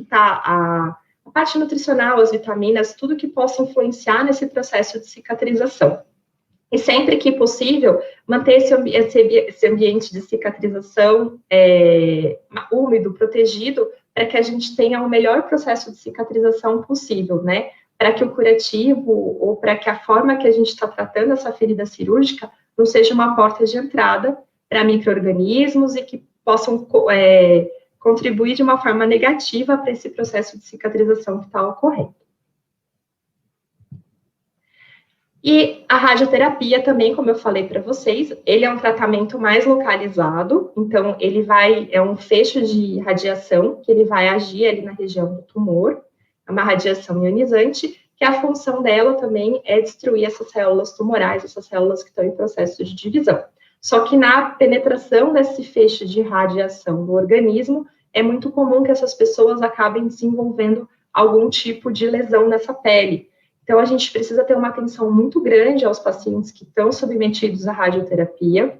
está a parte nutricional, as vitaminas, tudo que possa influenciar nesse processo de cicatrização. E sempre que possível, manter esse ambiente de cicatrização úmido, protegido, para que a gente tenha o melhor processo de cicatrização possível, né? Para que o curativo, ou para que a forma que a gente está tratando essa ferida cirúrgica não seja uma porta de entrada para micro-organismos e que possam contribuir de uma forma negativa para esse processo de cicatrização que está ocorrendo. E a radioterapia também, como eu falei para vocês, ele é um tratamento mais localizado, então é um fecho de radiação que ele vai agir ali na região do tumor, é uma radiação ionizante, que a função dela também é destruir essas células tumorais, essas células que estão em processo de divisão. Só que na penetração desse feixe de radiação no organismo, é muito comum que essas pessoas acabem desenvolvendo algum tipo de lesão nessa pele. Então, a gente precisa ter uma atenção muito grande aos pacientes que estão submetidos à radioterapia,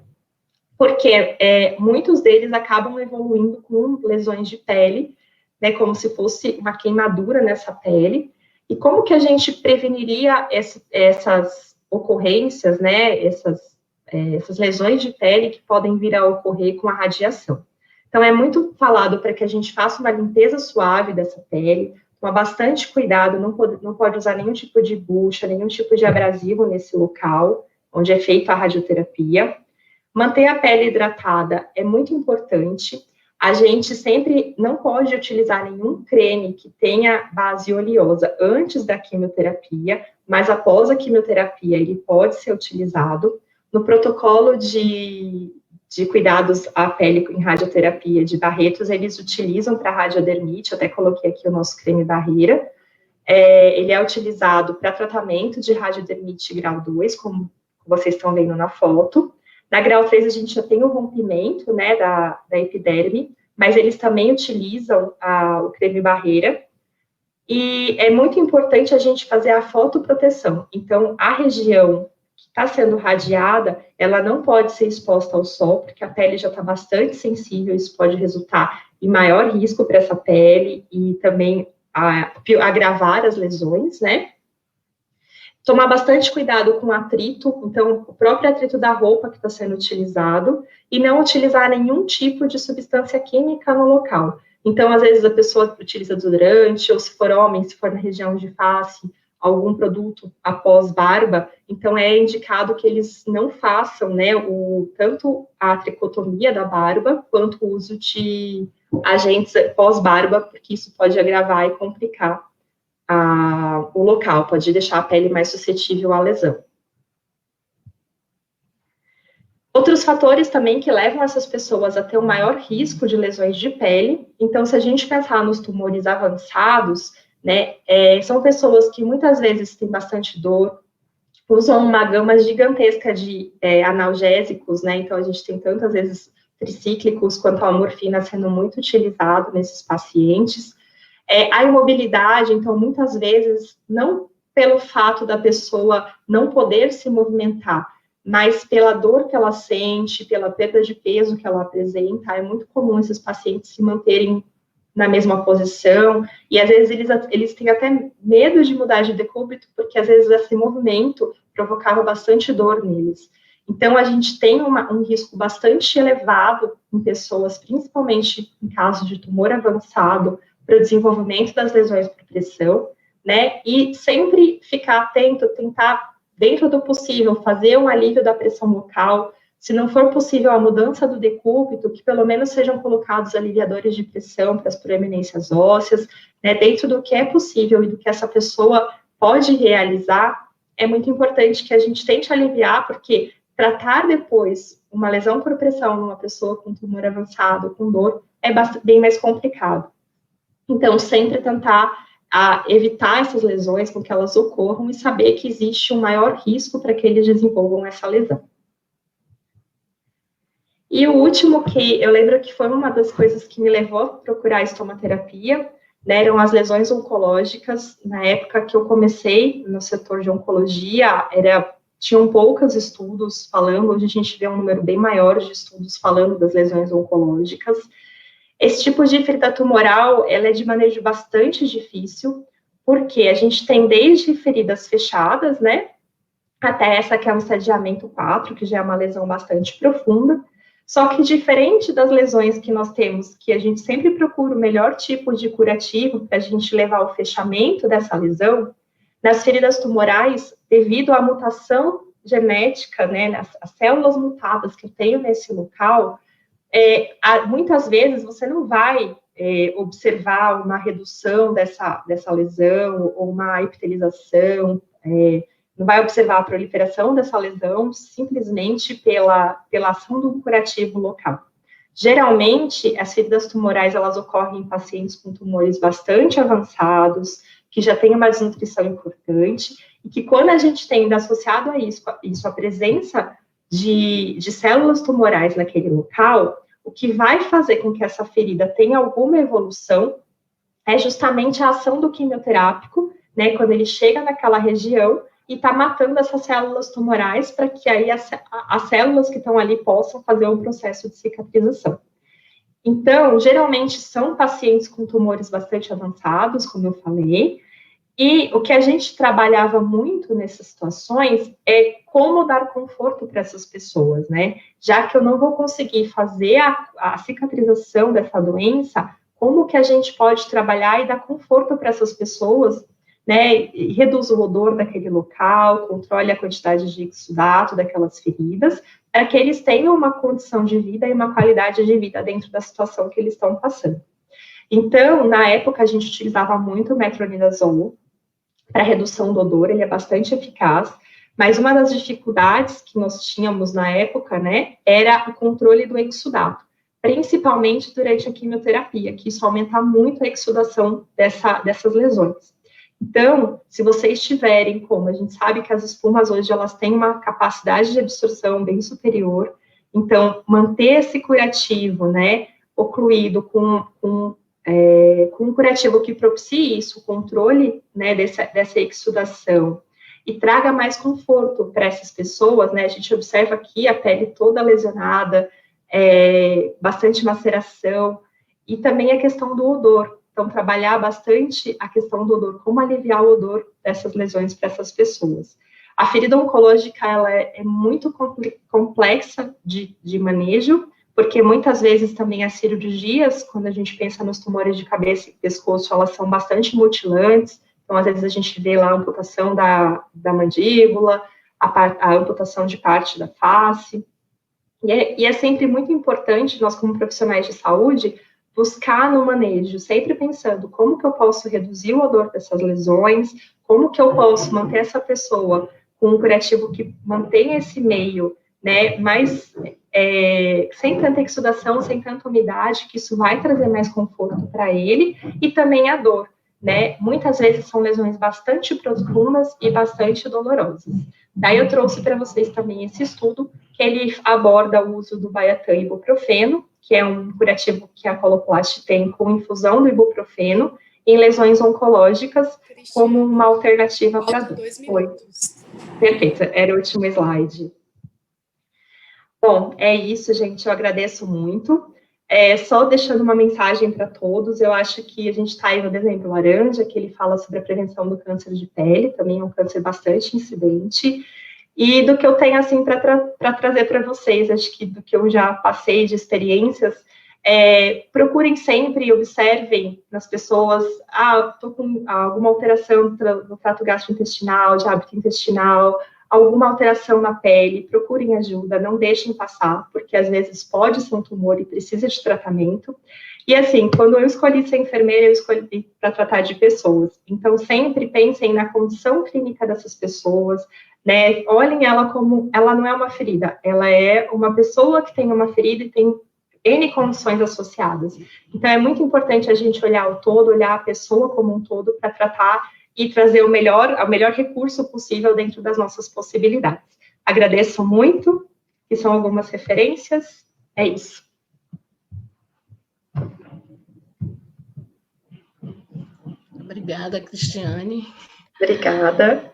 porque muitos deles acabam evoluindo com lesões de pele, né, como se fosse uma queimadura nessa pele. E como que a gente preveniria essas ocorrências, né, essas lesões de pele que podem vir a ocorrer com a radiação? Então, é muito falado para que a gente faça uma limpeza suave dessa pele, tomar bastante cuidado, não pode usar nenhum tipo de bucha, nenhum tipo de abrasivo nesse local, onde é feita a radioterapia. Manter a pele hidratada é muito importante. A gente sempre não pode utilizar nenhum creme que tenha base oleosa antes da quimioterapia, mas após a quimioterapia ele pode ser utilizado. No protocolo de cuidados à pele em radioterapia de Barretos, eles utilizam para radiodermite, até coloquei aqui o nosso creme barreira, ele é utilizado para tratamento de radiodermite grau 2, como vocês estão vendo na foto. Na grau 3, a gente já tem o rompimento, né, da epiderme, mas eles também utilizam o creme barreira, e é muito importante a gente fazer a fotoproteção. Então, a região que está sendo radiada, ela não pode ser exposta ao sol, porque a pele já está bastante sensível, isso pode resultar em maior risco para essa pele e também agravar as lesões, né? Tomar bastante cuidado com o atrito, então, o próprio atrito da roupa que está sendo utilizado, e não utilizar nenhum tipo de substância química no local. Então, às vezes, a pessoa utiliza desodorante, ou se for homem, se for na região de face, algum produto após barba, então é indicado que eles não façam, né, tanto a tricotomia da barba, quanto o uso de agentes pós-barba, porque isso pode agravar e complicar o local, pode deixar a pele mais suscetível à lesão. Outros fatores também que levam essas pessoas a ter um maior risco de lesões de pele, então se a gente pensar nos tumores avançados, né, são pessoas que muitas vezes têm bastante dor, usam uma gama gigantesca de analgésicos, né, então a gente tem tantas vezes tricíclicos quanto a morfina sendo muito utilizado nesses pacientes. A imobilidade, então muitas vezes, não pelo fato da pessoa não poder se movimentar, mas pela dor que ela sente, pela perda de peso que ela apresenta, é muito comum esses pacientes se manterem na mesma posição, e às vezes eles têm até medo de mudar de decúbito, porque às vezes esse movimento provocava bastante dor neles. Então, a gente tem um risco bastante elevado em pessoas, principalmente em casos de tumor avançado, para o desenvolvimento das lesões por pressão, né, e sempre ficar atento, tentar dentro do possível, fazer um alívio da pressão local. Se não for possível a mudança do decúbito, que pelo menos sejam colocados aliviadores de pressão para as proeminências ósseas, né, dentro do que é possível e do que essa pessoa pode realizar. É muito importante que a gente tente aliviar, porque tratar depois uma lesão por pressão numa pessoa com tumor avançado, com dor, é bem mais complicado. Então, sempre tentar evitar essas lesões, com que elas ocorram, e saber que existe um maior risco para que eles desenvolvam essa lesão. E o último, que eu lembro que foi uma das coisas que me levou a procurar estomaterapia, né, eram as lesões oncológicas. Na época que eu comecei no setor de oncologia, tinham poucos estudos falando, hoje a gente vê um número bem maior de estudos falando das lesões oncológicas. Esse tipo de ferida tumoral, ela é de manejo bastante difícil, porque a gente tem desde feridas fechadas, né, até essa que é um sediamento 4, que já é uma lesão bastante profunda. Só que diferente das lesões que nós temos, que a gente sempre procura o melhor tipo de curativo para a gente levar ao fechamento dessa lesão, nas feridas tumorais, devido à mutação genética, né, as células mutadas que eu tenho nesse local, muitas vezes você não vai observar uma redução dessa lesão, ou uma epitelização, não vai observar a proliferação dessa lesão simplesmente pela ação do curativo local. Geralmente, as feridas tumorais, elas ocorrem em pacientes com tumores bastante avançados, que já têm uma desnutrição importante, e que quando a gente tem associado a isso a presença de células tumorais naquele local, o que vai fazer com que essa ferida tenha alguma evolução é justamente a ação do quimioterápico, né, quando ele chega naquela região, e está matando essas células tumorais para que aí as células que estão ali possam fazer um processo de cicatrização. Então, geralmente são pacientes com tumores bastante avançados, como eu falei, e o que a gente trabalhava muito nessas situações é como dar conforto para essas pessoas, né? Já que eu não vou conseguir fazer a cicatrização dessa doença, como que a gente pode trabalhar e dar conforto para essas pessoas, né, reduz o odor daquele local, controle a quantidade de exudato daquelas feridas, para que eles tenham uma condição de vida e uma qualidade de vida dentro da situação que eles estão passando. Então, na época, a gente utilizava muito o metronidazol para redução do odor, ele é bastante eficaz, mas uma das dificuldades que nós tínhamos na época, né, era o controle do exudato, principalmente durante a quimioterapia, que isso aumenta muito a exudação dessas lesões. Então, se vocês tiverem, como a gente sabe que as espumas hoje, elas têm uma capacidade de absorção bem superior, então, manter esse curativo, né, ocluído com um curativo que propicie isso, o controle, né, dessa exudação, e traga mais conforto para essas pessoas, né, a gente observa aqui a pele toda lesionada, bastante maceração, e também a questão do odor. Então, trabalhar bastante a questão do odor, como aliviar o odor dessas lesões para essas pessoas. A ferida oncológica, ela é muito complexa de manejo, porque muitas vezes também as cirurgias, quando a gente pensa nos tumores de cabeça e pescoço, elas são bastante mutilantes. Então, às vezes a gente vê lá a amputação da mandíbula, a amputação de parte da face. E é sempre muito importante, nós como profissionais de saúde, buscar no manejo, sempre pensando como que eu posso reduzir o odor dessas lesões, como que eu posso manter essa pessoa com um curativo que mantenha esse meio, né, mais, sem tanta exudação, sem tanta umidade, que isso vai trazer mais conforto para ele, e também a dor, né, muitas vezes são lesões bastante profundas e bastante dolorosas. Daí eu trouxe para vocês também esse estudo, que ele aborda o uso do Baiatan e ibuprofeno, que é um curativo que a Coloplast tem com infusão do ibuprofeno em lesões oncológicas, Cristina, como uma alternativa para dor. 2 minutos. Perfeito, era o último slide. Bom, é isso, gente, eu agradeço muito. Só deixando uma mensagem para todos, eu acho que a gente está aí no Dezembro Laranja, que ele fala sobre a prevenção do câncer de pele, também é um câncer bastante incidente, e do que eu tenho, assim, para trazer para vocês, acho que do que eu já passei de experiências, procurem sempre e observem nas pessoas, estou com alguma alteração no trato gastrointestinal, de hábito intestinal, alguma alteração na pele, procurem ajuda, não deixem passar, porque às vezes pode ser um tumor e precisa de tratamento. E assim, quando eu escolhi ser enfermeira, eu escolhi para tratar de pessoas. Então, sempre pensem na condição clínica dessas pessoas, né? Olhem ela como, ela não é uma ferida, ela é uma pessoa que tem uma ferida e tem N condições associadas. Então, é muito importante a gente olhar o todo, olhar a pessoa como um todo para tratar e trazer o melhor recurso possível dentro das nossas possibilidades. Agradeço muito, que são algumas referências. É isso. Obrigada, Cristiane. Obrigada.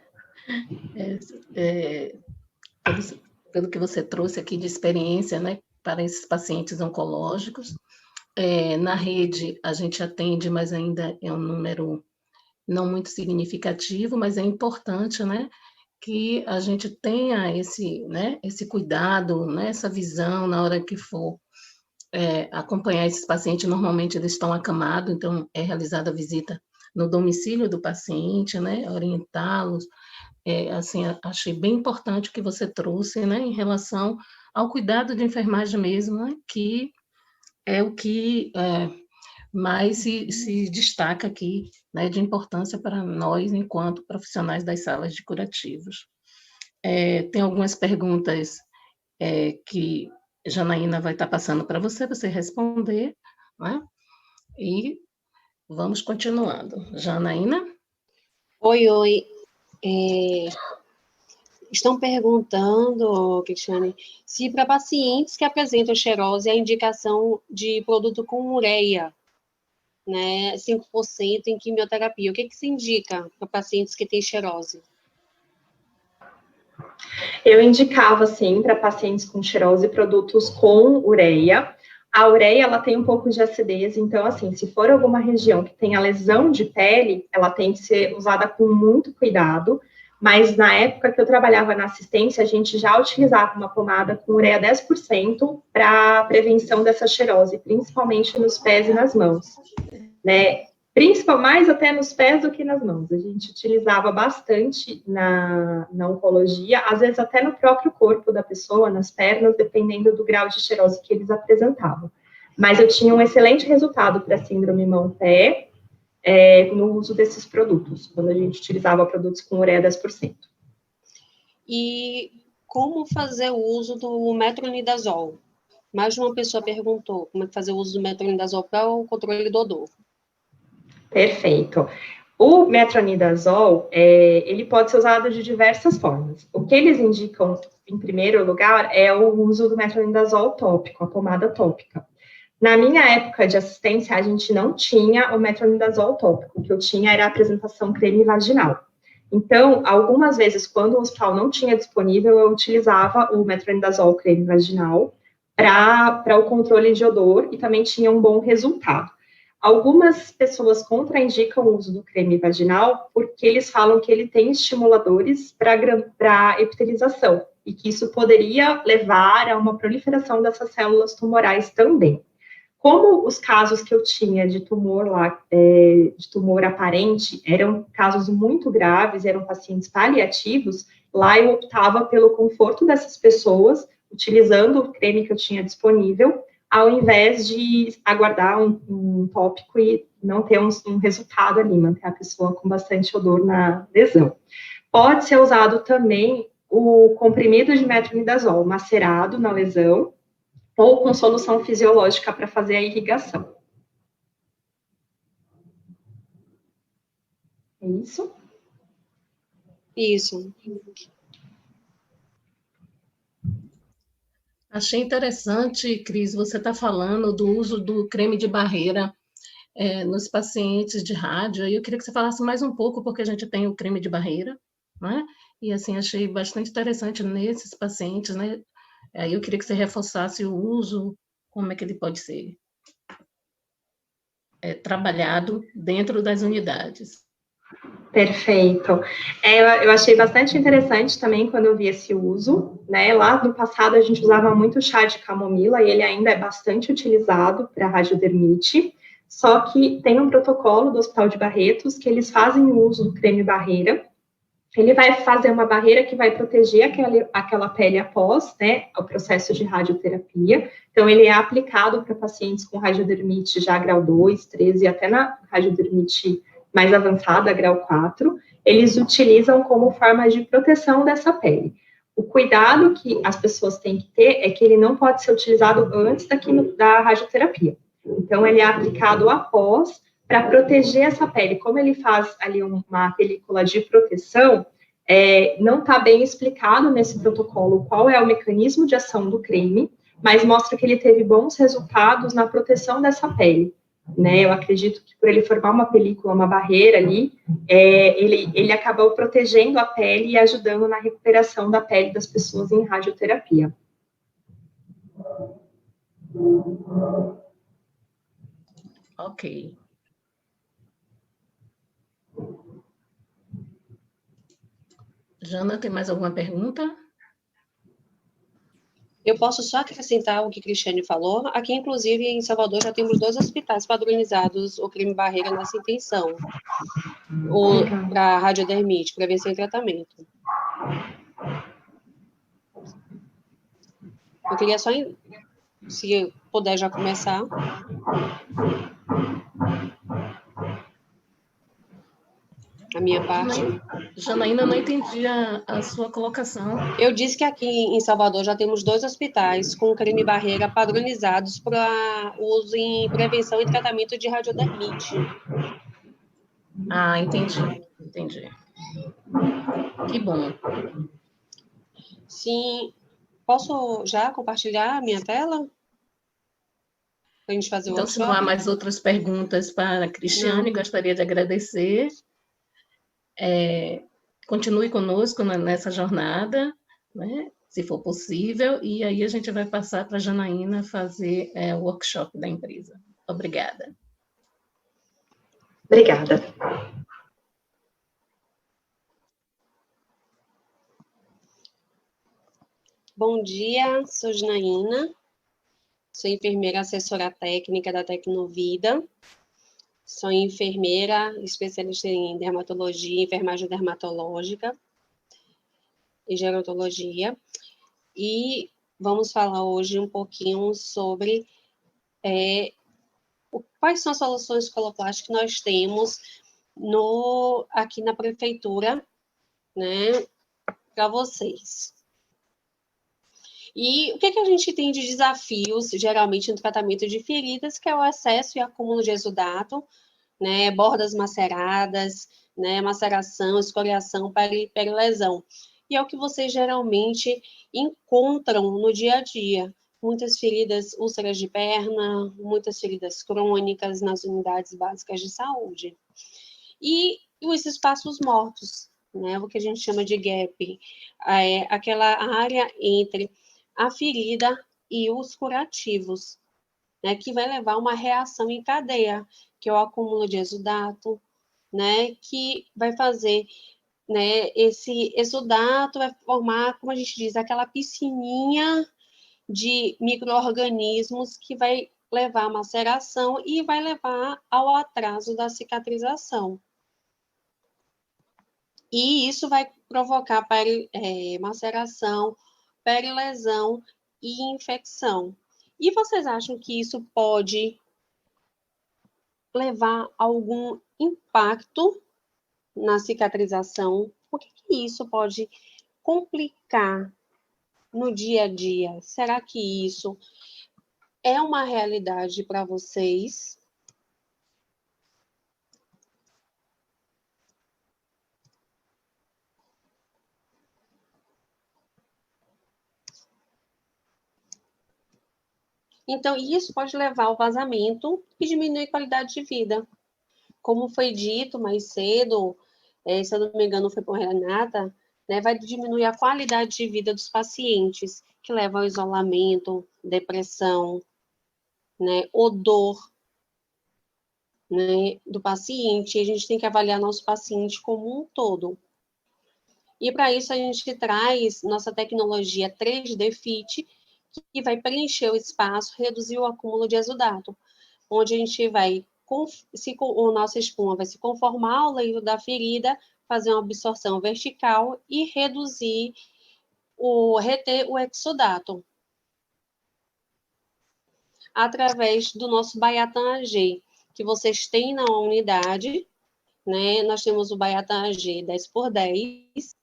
Pelo que você trouxe aqui de experiência, né, para esses pacientes oncológicos. Na rede, a gente atende, mas ainda é um número não muito significativo, mas é importante, né, que a gente tenha esse cuidado, né, essa visão na hora que for acompanhar esses pacientes. Normalmente eles estão acamados, então é realizada a visita no domicílio do paciente, né, orientá-los. Assim, achei bem importante o que você trouxe, né, em relação ao cuidado de enfermagem mesmo, né, que é o que mais se destaca aqui, né, de importância para nós, enquanto profissionais das salas de curativos. Tem algumas perguntas que Janaína vai estar passando para você responder, né? E vamos continuando. Janaína? Oi. Estão perguntando, Cristiane, se para pacientes que apresentam xerose a indicação de produto com ureia, né, 5% em quimioterapia. O que se indica para pacientes que têm xerose? Eu indicava, sim, para pacientes com xerose, produtos com ureia. A ureia, ela tem um pouco de acidez, então, assim, se for alguma região que tenha lesão de pele, ela tem que ser usada com muito cuidado, mas na época que eu trabalhava na assistência, a gente já utilizava uma pomada com ureia 10% para prevenção dessa xerose, principalmente nos pés e nas mãos, né? Mais até nos pés do que nas mãos. A gente utilizava bastante na oncologia, às vezes até no próprio corpo da pessoa, nas pernas, dependendo do grau de xerose que eles apresentavam. Mas eu tinha um excelente resultado para síndrome mão-pé no uso desses produtos, quando a gente utilizava produtos com ureia 10%. E como fazer o uso do metronidazol? Mais de uma pessoa perguntou como é que fazer o uso do metronidazol para o controle do odor. Perfeito. O metronidazol, ele pode ser usado de diversas formas. O que eles indicam, em primeiro lugar, é o uso do metronidazol tópico, a pomada tópica. Na minha época de assistência, a gente não tinha o metronidazol tópico. O que eu tinha era a apresentação creme vaginal. Então, algumas vezes, quando o hospital não tinha disponível, eu utilizava o metronidazol creme vaginal para o controle de odor e também tinha um bom resultado. Algumas pessoas contraindicam o uso do creme vaginal porque eles falam que ele tem estimuladores para epitelização e que isso poderia levar a uma proliferação dessas células tumorais também. Como os casos que eu tinha de tumor de tumor aparente, eram casos muito graves, eram pacientes paliativos, lá eu optava pelo conforto dessas pessoas, utilizando o creme que eu tinha disponível, ao invés de aguardar um tópico e não ter um resultado ali, manter a pessoa com bastante odor na lesão. Pode ser usado também o comprimido de metronidazol macerado na lesão, ou com solução fisiológica para fazer a irrigação. É isso? Isso. Achei interessante, Cris, você está falando do uso do creme de barreira nos pacientes de rádio. Eu queria que você falasse mais um pouco, porque a gente tem o creme de barreira, né? E assim, achei bastante interessante nesses pacientes, né? Eu queria que você reforçasse o uso, como é que ele pode ser trabalhado dentro das unidades. Perfeito. Eu achei bastante interessante também quando eu vi esse uso, né? Lá no passado a gente usava muito chá de camomila e ele ainda é bastante utilizado para radiodermite, só que tem um protocolo do Hospital de Barretos que eles fazem o uso do creme barreira Ele vai fazer uma barreira que vai proteger aquela pele após, né, o processo de radioterapia. Então, ele é aplicado para pacientes com radiodermite já grau 2, 3 e até na radiodermite mais avançada, grau 4. Eles utilizam como forma de proteção dessa pele. O cuidado que as pessoas têm que ter é que ele não pode ser utilizado antes da radioterapia. Então, ele é aplicado após, para proteger essa pele. Como ele faz ali uma película de proteção, não está bem explicado nesse protocolo qual é o mecanismo de ação do creme, mas mostra que ele teve bons resultados na proteção dessa pele. Né? Eu acredito que por ele formar uma película, uma barreira ali, ele acabou protegendo a pele e ajudando na recuperação da pele das pessoas em radioterapia. Ok. Jana, tem mais alguma pergunta? Eu posso só acrescentar o que a Cristiane falou. Aqui, inclusive, em Salvador, já temos 2 hospitais padronizados o creme barreira nessa intenção. Para radiodermite, prevenção e tratamento. Eu queria só, se puder já começar. A minha parte. Janaína, não entendi a sua colocação. Eu disse que aqui em Salvador já temos 2 hospitais com creme barreira padronizados para uso em prevenção e tratamento de radiodermite. Ah, entendi. Que bom. Sim. Posso já compartilhar a minha tela? Para a gente fazer o Então, se não há mais outras perguntas para a Cristiane, gostaria de agradecer. Continue conosco nessa jornada, né, se for possível, e aí a gente vai passar para a Janaína fazer o workshop da empresa. Obrigada. Obrigada. Bom dia, sou Janaína, sou enfermeira assessora técnica da Tecnovida, sou enfermeira especialista em dermatologia, enfermagem dermatológica e gerontologia, e vamos falar hoje um pouquinho sobre quais são as soluções coloplásticas que nós temos aqui na prefeitura, né, para vocês. E o que a gente tem de desafios, geralmente, no tratamento de feridas, que é o excesso e acúmulo de exudato, né, bordas maceradas, né, maceração, escoriação, perilesão. E é o que vocês geralmente encontram no dia a dia. Muitas feridas, úlceras de perna, muitas feridas crônicas nas unidades básicas de saúde. E os espaços mortos, né, o que a gente chama de gap, aquela área entre a ferida e os curativos, né, que vai levar a uma reação em cadeia, que é o acúmulo de exudato, né, que vai fazer, né, esse exudato vai formar, como a gente diz, aquela piscininha de micro-organismos que vai levar à maceração e vai levar ao atraso da cicatrização. E isso vai provocar maceração, perilesão e infecção. E vocês acham que isso pode levar a algum impacto na cicatrização? Por que isso pode complicar no dia a dia? Será que isso é uma realidade para vocês? Então, isso pode levar ao vazamento e diminuir a qualidade de vida. Como foi dito mais cedo, se eu não me engano foi por Renata, né, vai diminuir a qualidade de vida dos pacientes, que leva ao isolamento, depressão, né, odor, né, do paciente. A gente tem que avaliar nosso paciente como um todo. E para isso a gente traz nossa tecnologia 3D Fit, que vai preencher o espaço, reduzir o acúmulo de exudato, onde a gente vai, a nossa espuma vai se conformar ao leito da ferida fazer uma absorção vertical e reter o exudato através do nosso Baiatan AG, que vocês têm na unidade, né? Nós temos o Baiatan AG 10x10,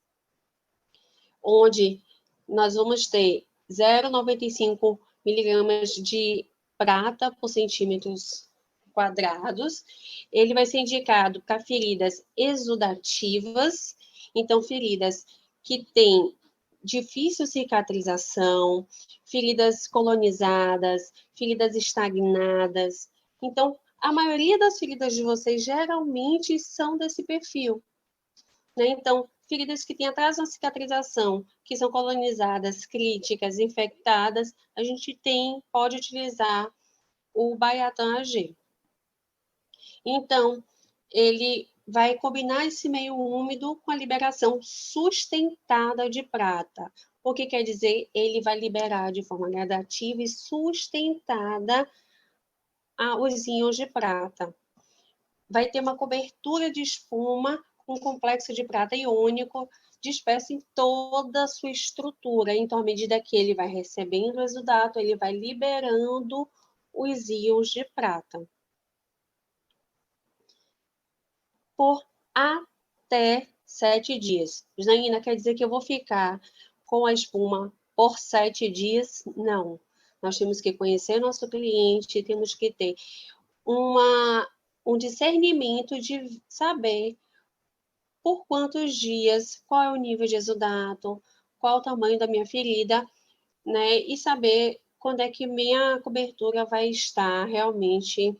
onde nós vamos ter 0,95 miligramas de prata por centímetros quadrados. Ele vai ser indicado para feridas exudativas, então feridas que têm difícil cicatrização, feridas colonizadas, feridas estagnadas. Então, a maioria das feridas de vocês geralmente são desse perfil, né? Então, feridas que têm atraso na cicatrização, que são colonizadas, críticas, infectadas, a gente pode utilizar o Baiatan AG. Então, ele vai combinar esse meio úmido com a liberação sustentada de prata. O que quer dizer? Ele vai liberar de forma gradativa e sustentada os íons de prata. Vai ter uma cobertura de espuma com complexo de prata iônico disperso em toda a sua estrutura. Então, à medida que ele vai recebendo o exudato, ele vai liberando os íons de prata. Por até 7 dias. Janaína, quer dizer que eu vou ficar com a espuma por 7 dias? Não. Nós temos que conhecer nosso cliente, temos que ter um discernimento de saber por quantos dias, qual é o nível de exudato, qual o tamanho da minha ferida, né? E saber quando é que minha cobertura vai estar realmente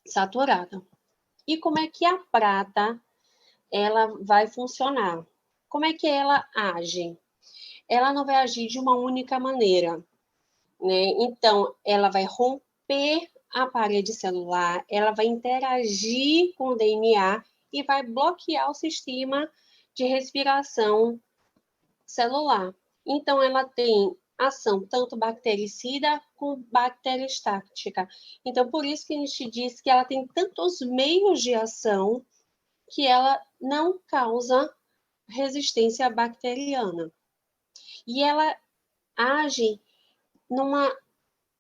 saturada. E como é que a prata ela vai funcionar? Como é que ela age? Ela não vai agir de uma única maneira, né? Então, ela vai romper a parede celular, ela vai interagir com o DNA e vai bloquear o sistema de respiração celular. Então, ela tem ação tanto bactericida como bacteriostática. Então, por isso que a gente diz que ela tem tantos meios de ação que ela não causa resistência bacteriana. E ela age numa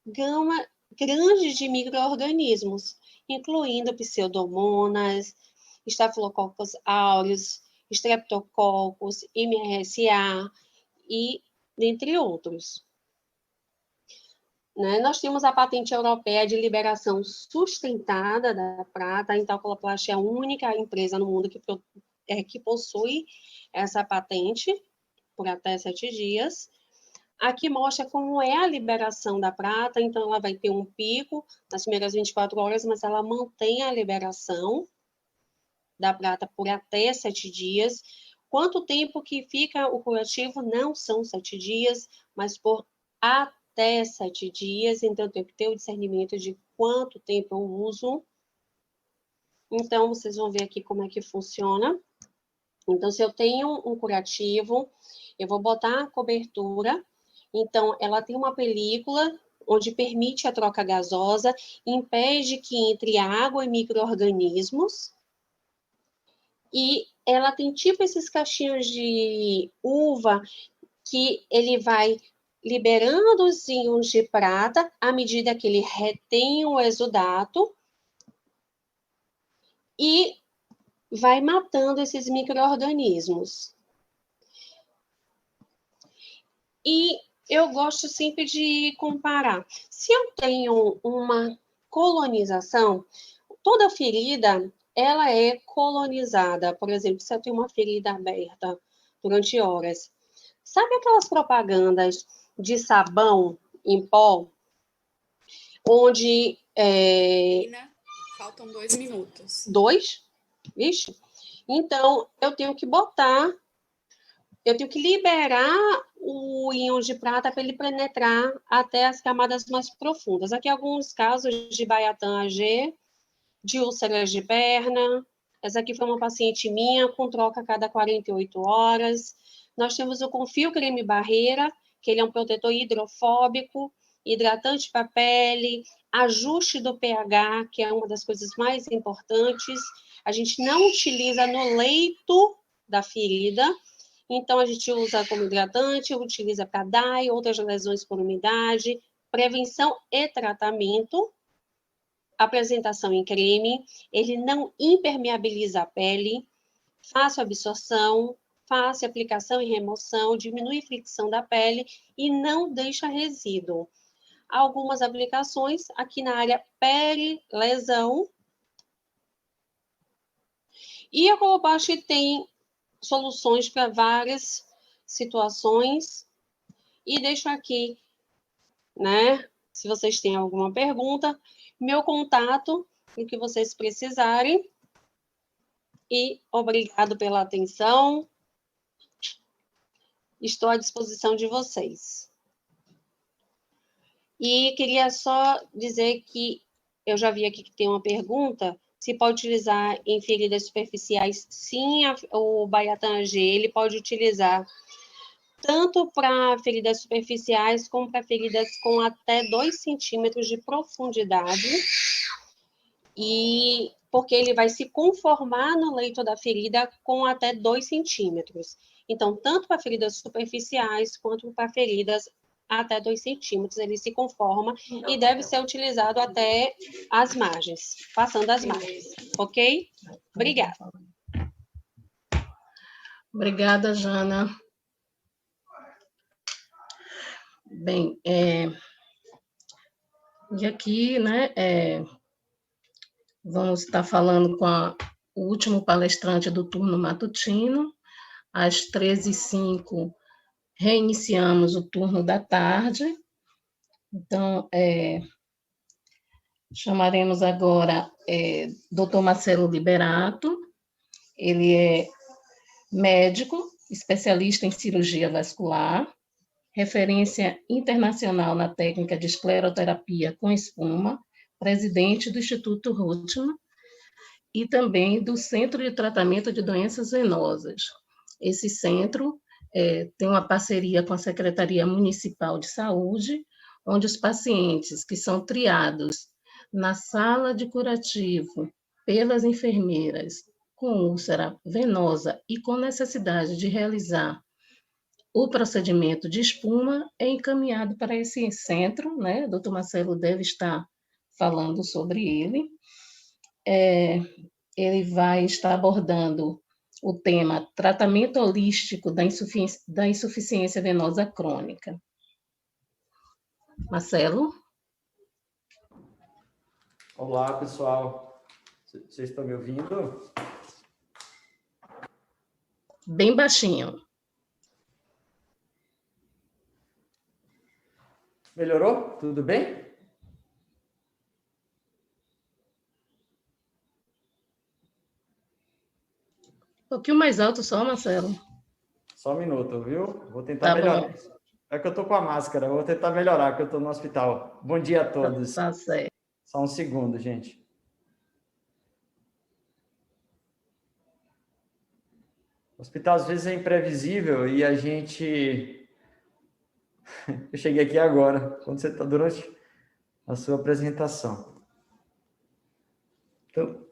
gama grande de micro-organismos, incluindo pseudomonas, estafilococcus aureus, streptococcus, MRSA e dentre outros. Né? Nós temos a patente europeia de liberação sustentada da prata. A Intalcoloplastia é a única empresa no mundo que possui essa patente por até 7 dias. Aqui mostra como é a liberação da prata, então ela vai ter um pico nas primeiras 24 horas, mas ela mantém a liberação da prata por até 7 dias. Quanto tempo que fica o curativo? Não são 7 dias, mas por até 7 dias, então eu tenho que ter o discernimento de quanto tempo eu uso. Então, vocês vão ver aqui como é que funciona. Então, se eu tenho um curativo, eu vou botar a cobertura. Então, ela tem uma película onde permite a troca gasosa, impede que entre água e micro-organismos. E ela tem tipo esses cachinhos de uva que ele vai liberando os íons de prata à medida que ele retém o exudato e vai matando esses micro-organismos. E eu gosto sempre de comparar. Se eu tenho uma colonização, toda ferida, ela é colonizada. Por exemplo, se eu tenho uma ferida aberta durante horas. Sabe aquelas propagandas de sabão em pó? Onde... Faltam 2 minutos. 2? Vixe. Então, eu tenho que liberar o íon de prata para ele penetrar até as camadas mais profundas. Aqui alguns casos de Baiatan AG, de úlceras de perna. Essa aqui foi uma paciente minha com troca a cada 48 horas. Nós temos o Confio Creme Barreira, que ele é um protetor hidrofóbico, hidratante para a pele, ajuste do pH, que é uma das coisas mais importantes. A gente não utiliza no leito da ferida, então a gente usa como hidratante, utiliza para DAI, outras lesões por umidade, prevenção e tratamento, apresentação em creme, ele não impermeabiliza a pele, fácil absorção, fácil aplicação e remoção, diminui a fricção da pele e não deixa resíduo. Algumas aplicações aqui na área pele-lesão. E a Coloplast tem soluções para várias situações. E deixo aqui, né, se vocês têm alguma pergunta, meu contato, o que vocês precisarem. E obrigado pela atenção. Estou à disposição de vocês. E queria só dizer que eu já vi aqui que tem uma pergunta, se pode utilizar em feridas superficiais. Sim, o Baiatan G, ele pode utilizar tanto para feridas superficiais como para feridas com até 2 centímetros de profundidade. E porque ele vai se conformar no leito da ferida com até 2 centímetros. Então, tanto para feridas superficiais quanto para feridas até 2 centímetros, ele se conforma e deve ser utilizado até as margens, passando as margens, ok? Obrigada. Obrigada, Jana. Bem, e aqui, né, vamos estar falando com o último palestrante do turno matutino. Às 13h05, reiniciamos o turno da tarde. Então, chamaremos agora Dr. Marcelo Liberato. Ele é médico, especialista em cirurgia vascular, referência internacional na técnica de escleroterapia com espuma, presidente do Instituto Reutemann e também do Centro de Tratamento de Doenças Venosas. Esse centro tem uma parceria com a Secretaria Municipal de Saúde, onde os pacientes que são triados na sala de curativo pelas enfermeiras com úlcera venosa e com necessidade de realizar o procedimento de espuma é encaminhado para esse centro, né? O Dr. Marcelo deve estar falando sobre ele. Ele vai estar abordando o tema tratamento holístico da insuficiência venosa crônica. Marcelo? Olá, pessoal. Vocês estão me ouvindo? Bem baixinho. Melhorou? Tudo bem? Um pouquinho mais alto só, Marcelo. Só um minuto, viu? Vou tentar melhorar. Bom. É que eu tô com a máscara, vou tentar melhorar, que eu tô no hospital. Bom dia a todos. Tá certo. Só um segundo, gente. O hospital às vezes é imprevisível e a gente... Eu cheguei aqui agora, quando você está durante a sua apresentação. Então...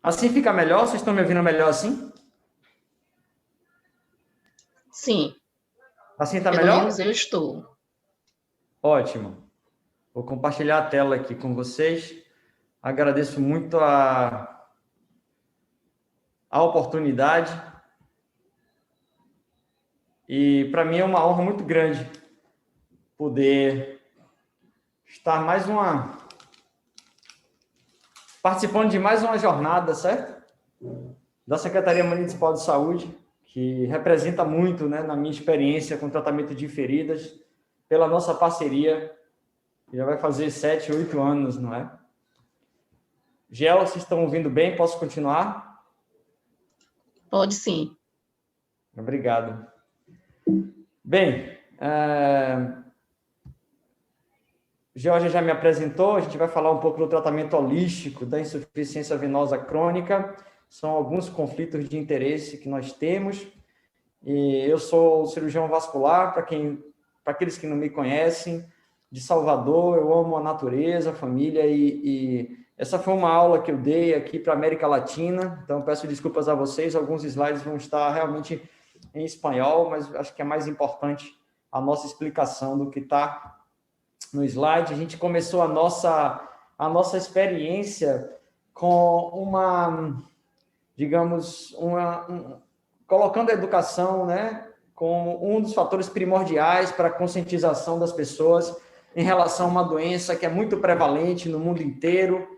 Assim fica melhor? Vocês estão me ouvindo melhor assim? Sim. Assim está Pelo melhor? menos eu estou. Ótimo. Vou compartilhar a tela aqui com vocês. Agradeço muito a oportunidade. E para mim é uma honra muito grande poder estar participando de mais uma jornada, certo? Da Secretaria Municipal de Saúde, que representa muito, né, na minha experiência com tratamento de feridas, pela nossa parceria, que já vai fazer 7, 8 anos, não é? Gel, vocês estão ouvindo bem? Posso continuar? Pode sim. Obrigado. Bem, Georgia já me apresentou, a gente vai falar um pouco do tratamento holístico da insuficiência venosa crônica. São alguns conflitos de interesse que nós temos. E eu sou cirurgião vascular, para quem para aqueles que não me conhecem, de Salvador, eu amo a natureza, a família, e essa foi uma aula que eu dei aqui para a América Latina, então peço desculpas a vocês, alguns slides vão estar realmente em espanhol, mas acho que é mais importante a nossa explicação do que está no slide. A gente começou a nossa experiência com colocando a educação, né, como um dos fatores primordiais para a conscientização das pessoas em relação a uma doença que é muito prevalente no mundo inteiro,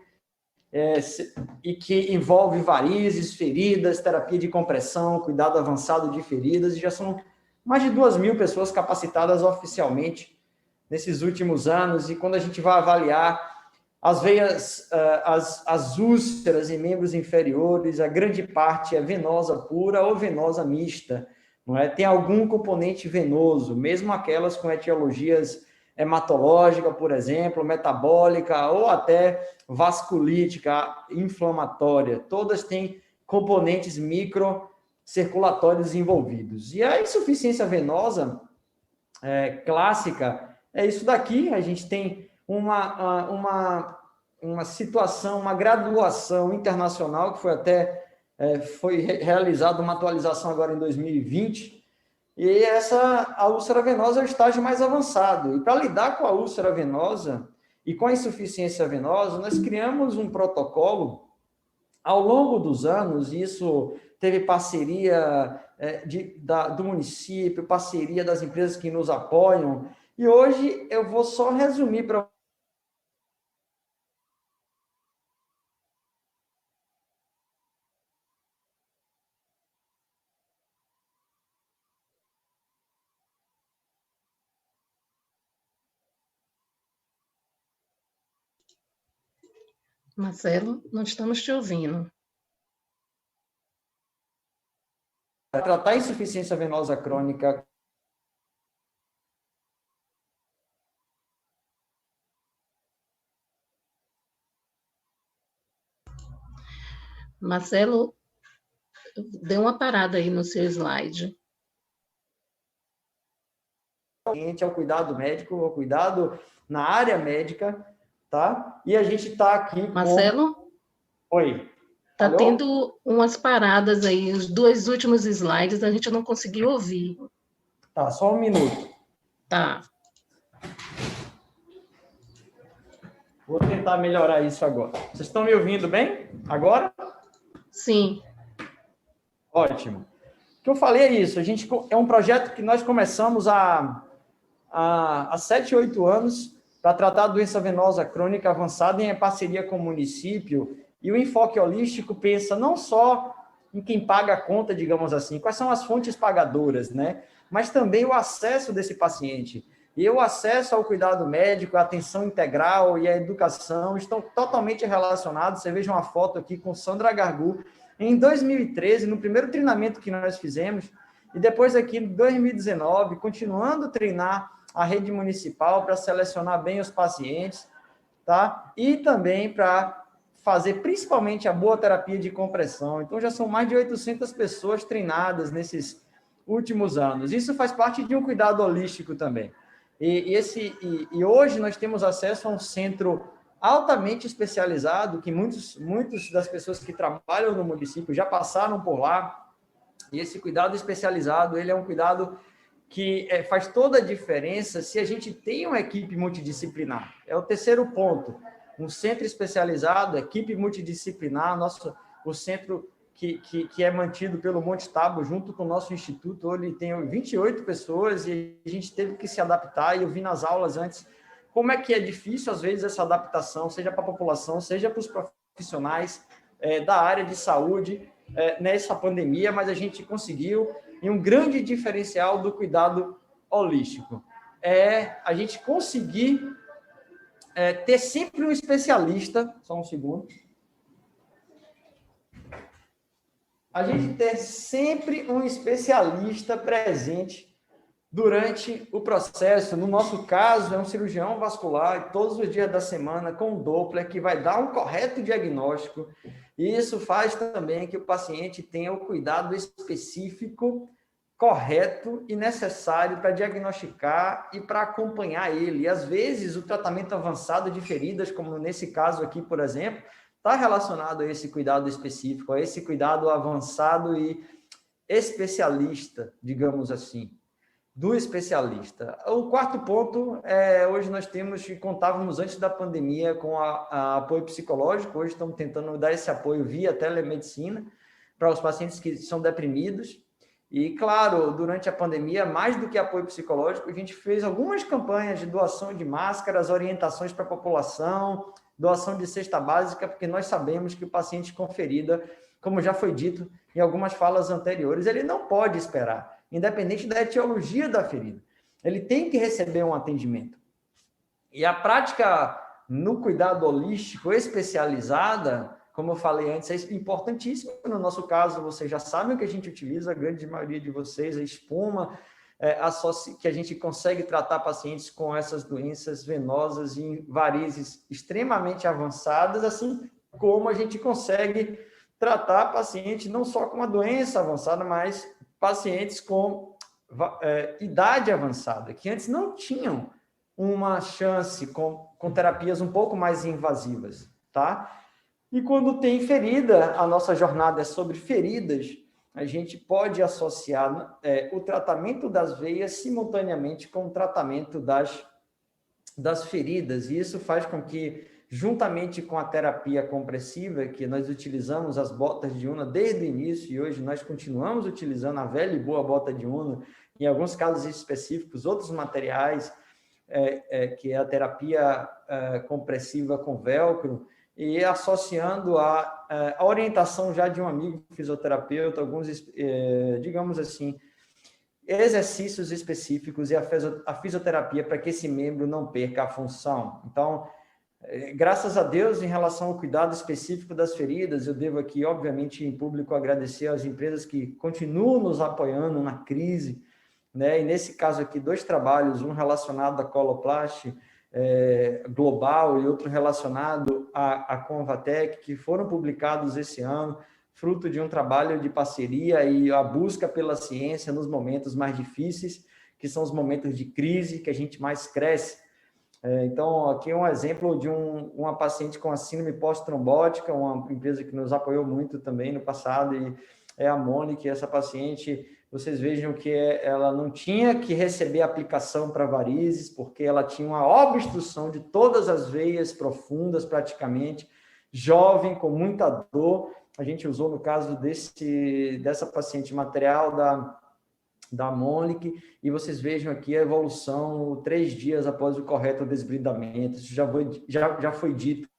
e que envolve varizes, feridas, terapia de compressão, cuidado avançado de feridas, e já são mais de 2.000 pessoas capacitadas oficialmente nesses últimos anos, e quando a gente vai avaliar as veias, as úlceras em membros inferiores, a grande parte é venosa pura ou venosa mista, não é? Tem algum componente venoso, mesmo aquelas com etiologias hematológica, por exemplo, metabólica ou até vasculítica, inflamatória, todas têm componentes microcirculatórios envolvidos. E a insuficiência venosa clássica é isso daqui. A gente tem uma situação, uma graduação internacional que foi realizada uma atualização agora em 2020, e a úlcera venosa é o estágio mais avançado. E para lidar com a úlcera venosa e com a insuficiência venosa, nós criamos um protocolo ao longo dos anos. Isso teve parceria do município, parceria das empresas que nos apoiam, e hoje eu vou só resumir para Marcelo, não estamos te ouvindo. tratar a insuficiência venosa crônica. Marcelo, dê uma parada aí no seu slide. Ao cuidado médico, ao cuidado na área médica, tá? E a gente está aqui com... Marcelo? Oi. Está Alô? tendo umas paradas aí, os 2 últimos slides a gente não conseguiu ouvir. Tá, só um minuto. Tá. Vou tentar melhorar isso agora. Vocês estão me ouvindo bem agora? Sim. Ótimo. O que eu falei é isso. É um projeto que nós começamos há 7, 8 anos para tratar a doença venosa crônica avançada em parceria com o município. E o enfoque holístico pensa não só em quem paga a conta, digamos assim, quais são as fontes pagadoras, né? Mas também o acesso desse paciente. E o acesso ao cuidado médico, a atenção integral e a educação estão totalmente relacionados. Você veja uma foto aqui com Sandra Gargu, em 2013, no primeiro treinamento que nós fizemos, e depois aqui em 2019, continuando a treinar a rede municipal para selecionar bem os pacientes, tá? E também para fazer principalmente a boa terapia de compressão. Então, já são mais de 800 pessoas treinadas nesses últimos anos. Isso faz parte de um cuidado holístico também. E hoje nós temos acesso a um centro altamente especializado, que muitos das pessoas que trabalham no município já passaram por lá. E esse cuidado especializado, ele é um cuidado que faz toda a diferença se a gente tem uma equipe multidisciplinar. É o terceiro ponto. Um centro especializado, equipe multidisciplinar, o centro que é mantido pelo Monte Tábua, junto com o nosso instituto, ele tem 28 pessoas, e a gente teve que se adaptar, e eu vi nas aulas antes como é que é difícil, às vezes, essa adaptação, seja para a população, seja para os profissionais da área de saúde, nessa pandemia, mas a gente conseguiu, e um grande diferencial do cuidado holístico é a gente conseguir ter sempre um especialista, só um segundo, a gente ter sempre um especialista presente durante o processo. No nosso caso, é um cirurgião vascular, todos os dias da semana, com Doppler, que vai dar um correto diagnóstico, e isso faz também que o paciente tenha o cuidado específico correto e necessário para diagnosticar e para acompanhar ele. E, às vezes, o tratamento avançado de feridas, como nesse caso aqui, por exemplo, está relacionado a esse cuidado específico, a esse cuidado avançado e especialista, digamos assim, do especialista. O quarto ponto hoje nós contávamos antes da pandemia com a apoio psicológico, hoje estamos tentando dar esse apoio via telemedicina para os pacientes que são deprimidos. E, claro, durante a pandemia, mais do que apoio psicológico, a gente fez algumas campanhas de doação de máscaras, orientações para a população, doação de cesta básica, porque nós sabemos que o paciente com ferida, como já foi dito em algumas falas anteriores, ele não pode esperar, independente da etiologia da ferida. Ele tem que receber um atendimento. E a prática no cuidado holístico especializada, como eu falei antes, é importantíssimo. No nosso caso, vocês já sabem o que a gente utiliza, a grande maioria de vocês, a espuma, que a gente consegue tratar pacientes com essas doenças venosas e varizes extremamente avançadas, assim como a gente consegue tratar pacientes não só com uma doença avançada, mas pacientes com idade avançada, que antes não tinham uma chance com terapias um pouco mais invasivas, tá? E quando tem ferida, a nossa jornada é sobre feridas, a gente pode associar o tratamento das veias simultaneamente com o tratamento das feridas, e isso faz com que, juntamente com a terapia compressiva, que nós utilizamos as botas de Unna desde o início, e hoje nós continuamos utilizando a velha e boa bota de Unna, em alguns casos específicos, outros materiais, que é a terapia compressiva com velcro, e associando a orientação já de um amigo fisioterapeuta, alguns, digamos assim, exercícios específicos e a fisioterapia para que esse membro não perca a função. Então, graças a Deus, em relação ao cuidado específico das feridas, eu devo aqui, obviamente, em público, agradecer às empresas que continuam nos apoiando na crise, né? E nesse caso aqui, 2 trabalhos, um relacionado à Coloplast global e outro relacionado à Convatec, que foram publicados esse ano, fruto de um trabalho de parceria e a busca pela ciência nos momentos mais difíceis, que são os momentos de crise que a gente mais cresce. Então, aqui é um exemplo de uma paciente com a síndrome pós-trombótica, uma empresa que nos apoiou muito também no passado, e é a Mônica. Essa paciente, vocês vejam que ela não tinha que receber aplicação para varizes, porque ela tinha uma obstrução de todas as veias profundas, praticamente, jovem, com muita dor. A gente usou, no caso dessa paciente, material da Mônica, e vocês vejam aqui a evolução 3 dias após o correto desbridamento. Isso já foi dito.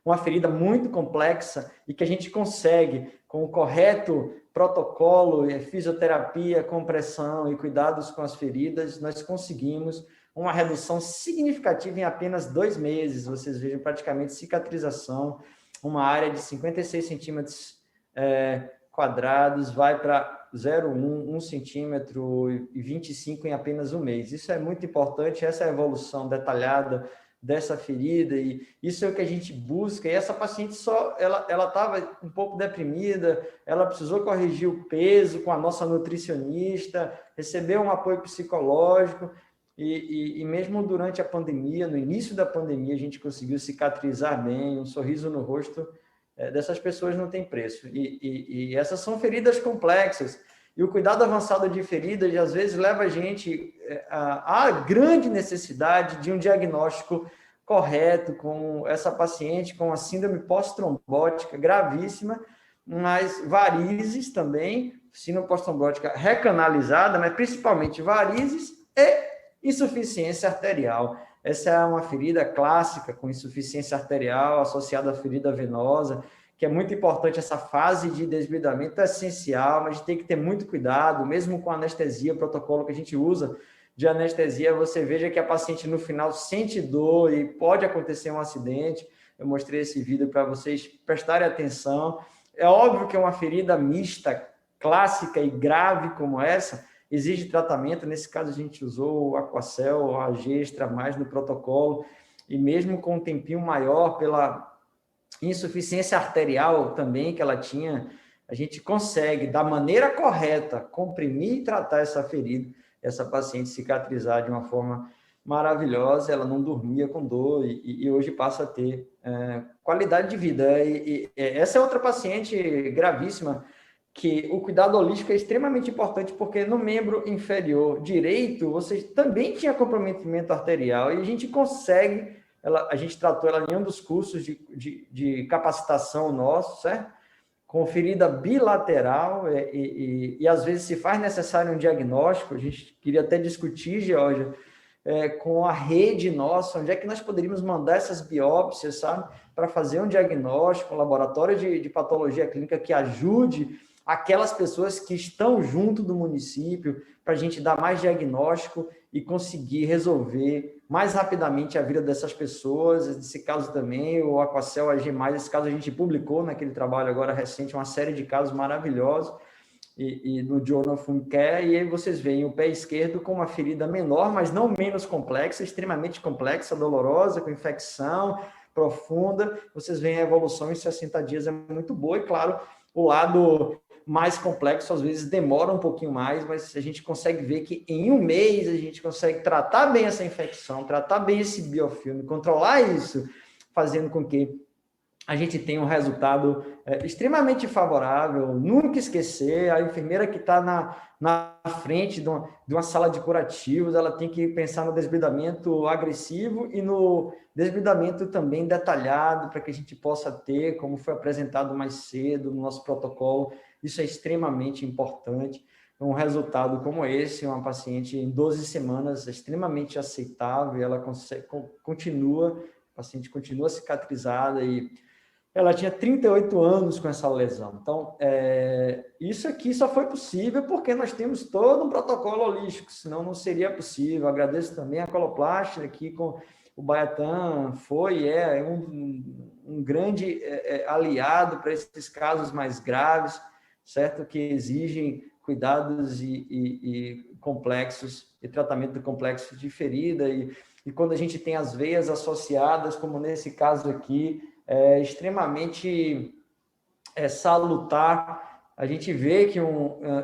Uma ferida muito complexa e que a gente consegue, com o correto protocolo, fisioterapia, compressão e cuidados com as feridas, nós conseguimos uma redução significativa em apenas 2 meses. Vocês vejam praticamente cicatrização, uma área de 56 centímetros quadrados, vai para 0,1, 1 centímetro e 25 em apenas 1 mês. Isso é muito importante, essa é a evolução detalhada dessa ferida, e isso é o que a gente busca. E essa paciente ela estava um pouco deprimida, ela precisou corrigir o peso com a nossa nutricionista, recebeu um apoio psicológico, e mesmo durante a pandemia, no início da pandemia, a gente conseguiu cicatrizar bem, um sorriso no rosto dessas pessoas não tem preço. E essas são feridas complexas, e o cuidado avançado de feridas, às vezes, leva a gente à grande necessidade de um diagnóstico correto com essa paciente com a síndrome pós-trombótica gravíssima, mas varizes também, síndrome pós-trombótica recanalizada, mas principalmente varizes e insuficiência arterial. Essa é uma ferida clássica com insuficiência arterial associada à ferida venosa, que é muito importante. Essa fase de desbridamento é essencial, mas a gente tem que ter muito cuidado, mesmo com anestesia, o protocolo que a gente usa de anestesia, você veja que a paciente no final sente dor e pode acontecer um acidente. Eu mostrei esse vídeo para vocês prestarem atenção. É óbvio que é uma ferida mista, clássica e grave como essa, exige tratamento. Nesse caso, a gente usou o Aquacel, a Gestra, mais no protocolo, e mesmo com um tempinho maior, pela insuficiência arterial também que ela tinha, a gente consegue, da maneira correta, comprimir e tratar essa ferida, essa paciente cicatrizar de uma forma maravilhosa, ela não dormia com dor e hoje passa a ter qualidade de vida. E essa é outra paciente gravíssima, que o cuidado holístico é extremamente importante, porque no membro inferior direito, você também tinha comprometimento arterial, e a gente consegue, a gente tratou ela em um dos cursos de capacitação nosso, certo? Com ferida bilateral, e às vezes se faz necessário um diagnóstico. A gente queria até discutir, Georgia, com a rede nossa, onde é que nós poderíamos mandar essas biópsias, sabe? Para fazer um diagnóstico, um laboratório de patologia clínica que ajude aquelas pessoas que estão junto do município, para a gente dar mais diagnóstico e conseguir resolver mais rapidamente a vida dessas pessoas. Nesse caso também, o Aquacel AG+, esse caso a gente publicou naquele trabalho agora recente, uma série de casos maravilhosos, e no Journal of Wound Care, e aí vocês veem o pé esquerdo com uma ferida menor, mas não menos complexa, extremamente complexa, dolorosa, com infecção profunda. Vocês veem a evolução em 60 dias, é muito boa, e claro, o lado mais complexo às vezes demora um pouquinho mais, mas a gente consegue ver que em um mês a gente consegue tratar bem essa infecção, tratar bem esse biofilme, controlar isso, fazendo com que a gente tenha um resultado extremamente favorável. Nunca esquecer, a enfermeira que está na frente de uma sala de curativos, ela tem que pensar no desbridamento agressivo e no desbridamento também detalhado, para que a gente possa ter, como foi apresentado mais cedo no nosso protocolo. Isso é extremamente importante. Um resultado como esse, uma paciente em 12 semanas, é extremamente aceitável, ela continua, a paciente continua cicatrizada, e ela tinha 38 anos com essa lesão. Então, isso aqui só foi possível porque nós temos todo um protocolo holístico, senão não seria possível. Agradeço também a Coloplast aqui com o Baiatan, é um grande aliado para esses casos mais graves, certo? Que exigem cuidados e complexos, e tratamento complexo de ferida, e quando a gente tem as veias associadas, como nesse caso aqui, é extremamente salutar. A gente vê que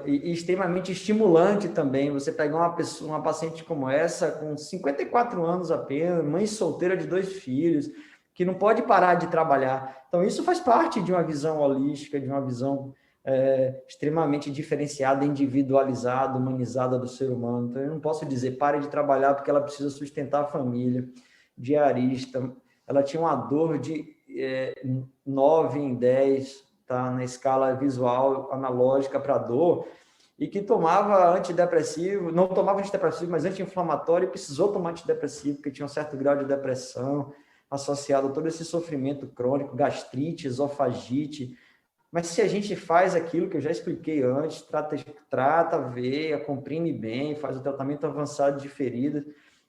extremamente estimulante também, você pegar uma paciente como essa, com 54 anos apenas, mãe solteira de 2 filhos, que não pode parar de trabalhar. Então, isso faz parte de uma visão holística, de uma visão extremamente diferenciada, individualizada, humanizada do ser humano. Então, eu não posso dizer, pare de trabalhar porque ela precisa sustentar a família, diarista. Ela tinha uma dor de 9 em 10, tá, na escala visual analógica para dor, e que tomava antidepressivo, não tomava antidepressivo, mas anti-inflamatório, e precisou tomar antidepressivo, porque tinha um certo grau de depressão associado a todo esse sofrimento crônico, gastrite, esofagite. Mas se a gente faz aquilo que eu já expliquei antes, trata a veia, comprime bem, faz o tratamento avançado de feridas.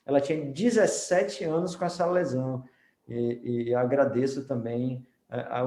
Ela tinha 17 anos com essa lesão. E agradeço também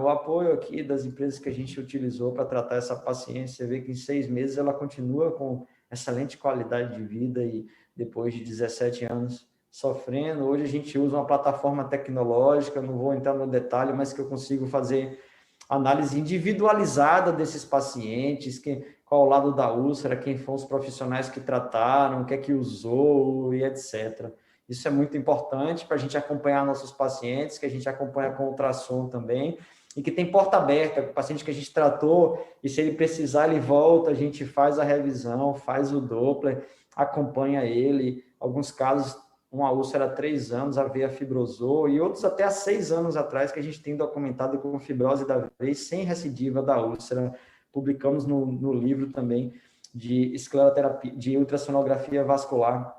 o apoio aqui das empresas que a gente utilizou para tratar essa paciente. Você vê que em 6 meses ela continua com excelente qualidade de vida, e depois de 17 anos sofrendo. Hoje a gente usa uma plataforma tecnológica, não vou entrar no detalhe, mas que eu consigo fazer análise individualizada desses pacientes, qual o lado da úlcera, quem foram os profissionais que trataram, o que é que usou e etc. Isso é muito importante para a gente acompanhar nossos pacientes, que a gente acompanha com ultrassom também, e que tem porta aberta, o paciente que a gente tratou, e se ele precisar, ele volta, a gente faz a revisão, faz o Doppler, acompanha ele. Alguns casos, uma úlcera há 3 anos, a veia fibrosou, e outros até há 6 anos atrás, que a gente tem documentado com fibrose da veia sem recidiva da úlcera. Publicamos no livro também de escleroterapia, de ultrassonografia vascular,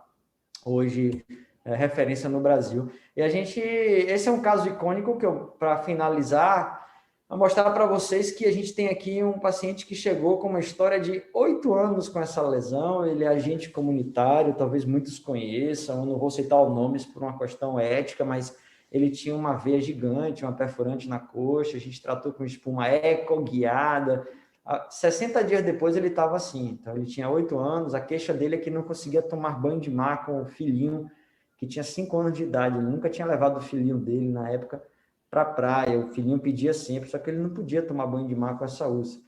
hoje referência no Brasil. E esse é um caso icônico que eu, para finalizar, vou mostrar para vocês que a gente tem aqui um paciente que chegou com uma história de 8 anos com essa lesão. Ele é agente comunitário, talvez muitos conheçam, eu não vou citar os nomes por uma questão ética, mas ele tinha uma veia gigante, uma perfurante na coxa, a gente tratou com espuma ecoguiada. 60 dias depois ele estava assim, então ele tinha 8 anos, a queixa dele é que não conseguia tomar banho de mar com o filhinho, que tinha 5 anos de idade, ele nunca tinha levado o filhinho dele na época para a praia, o filhinho pedia sempre, só que ele não podia tomar banho de mar com essa úlcera.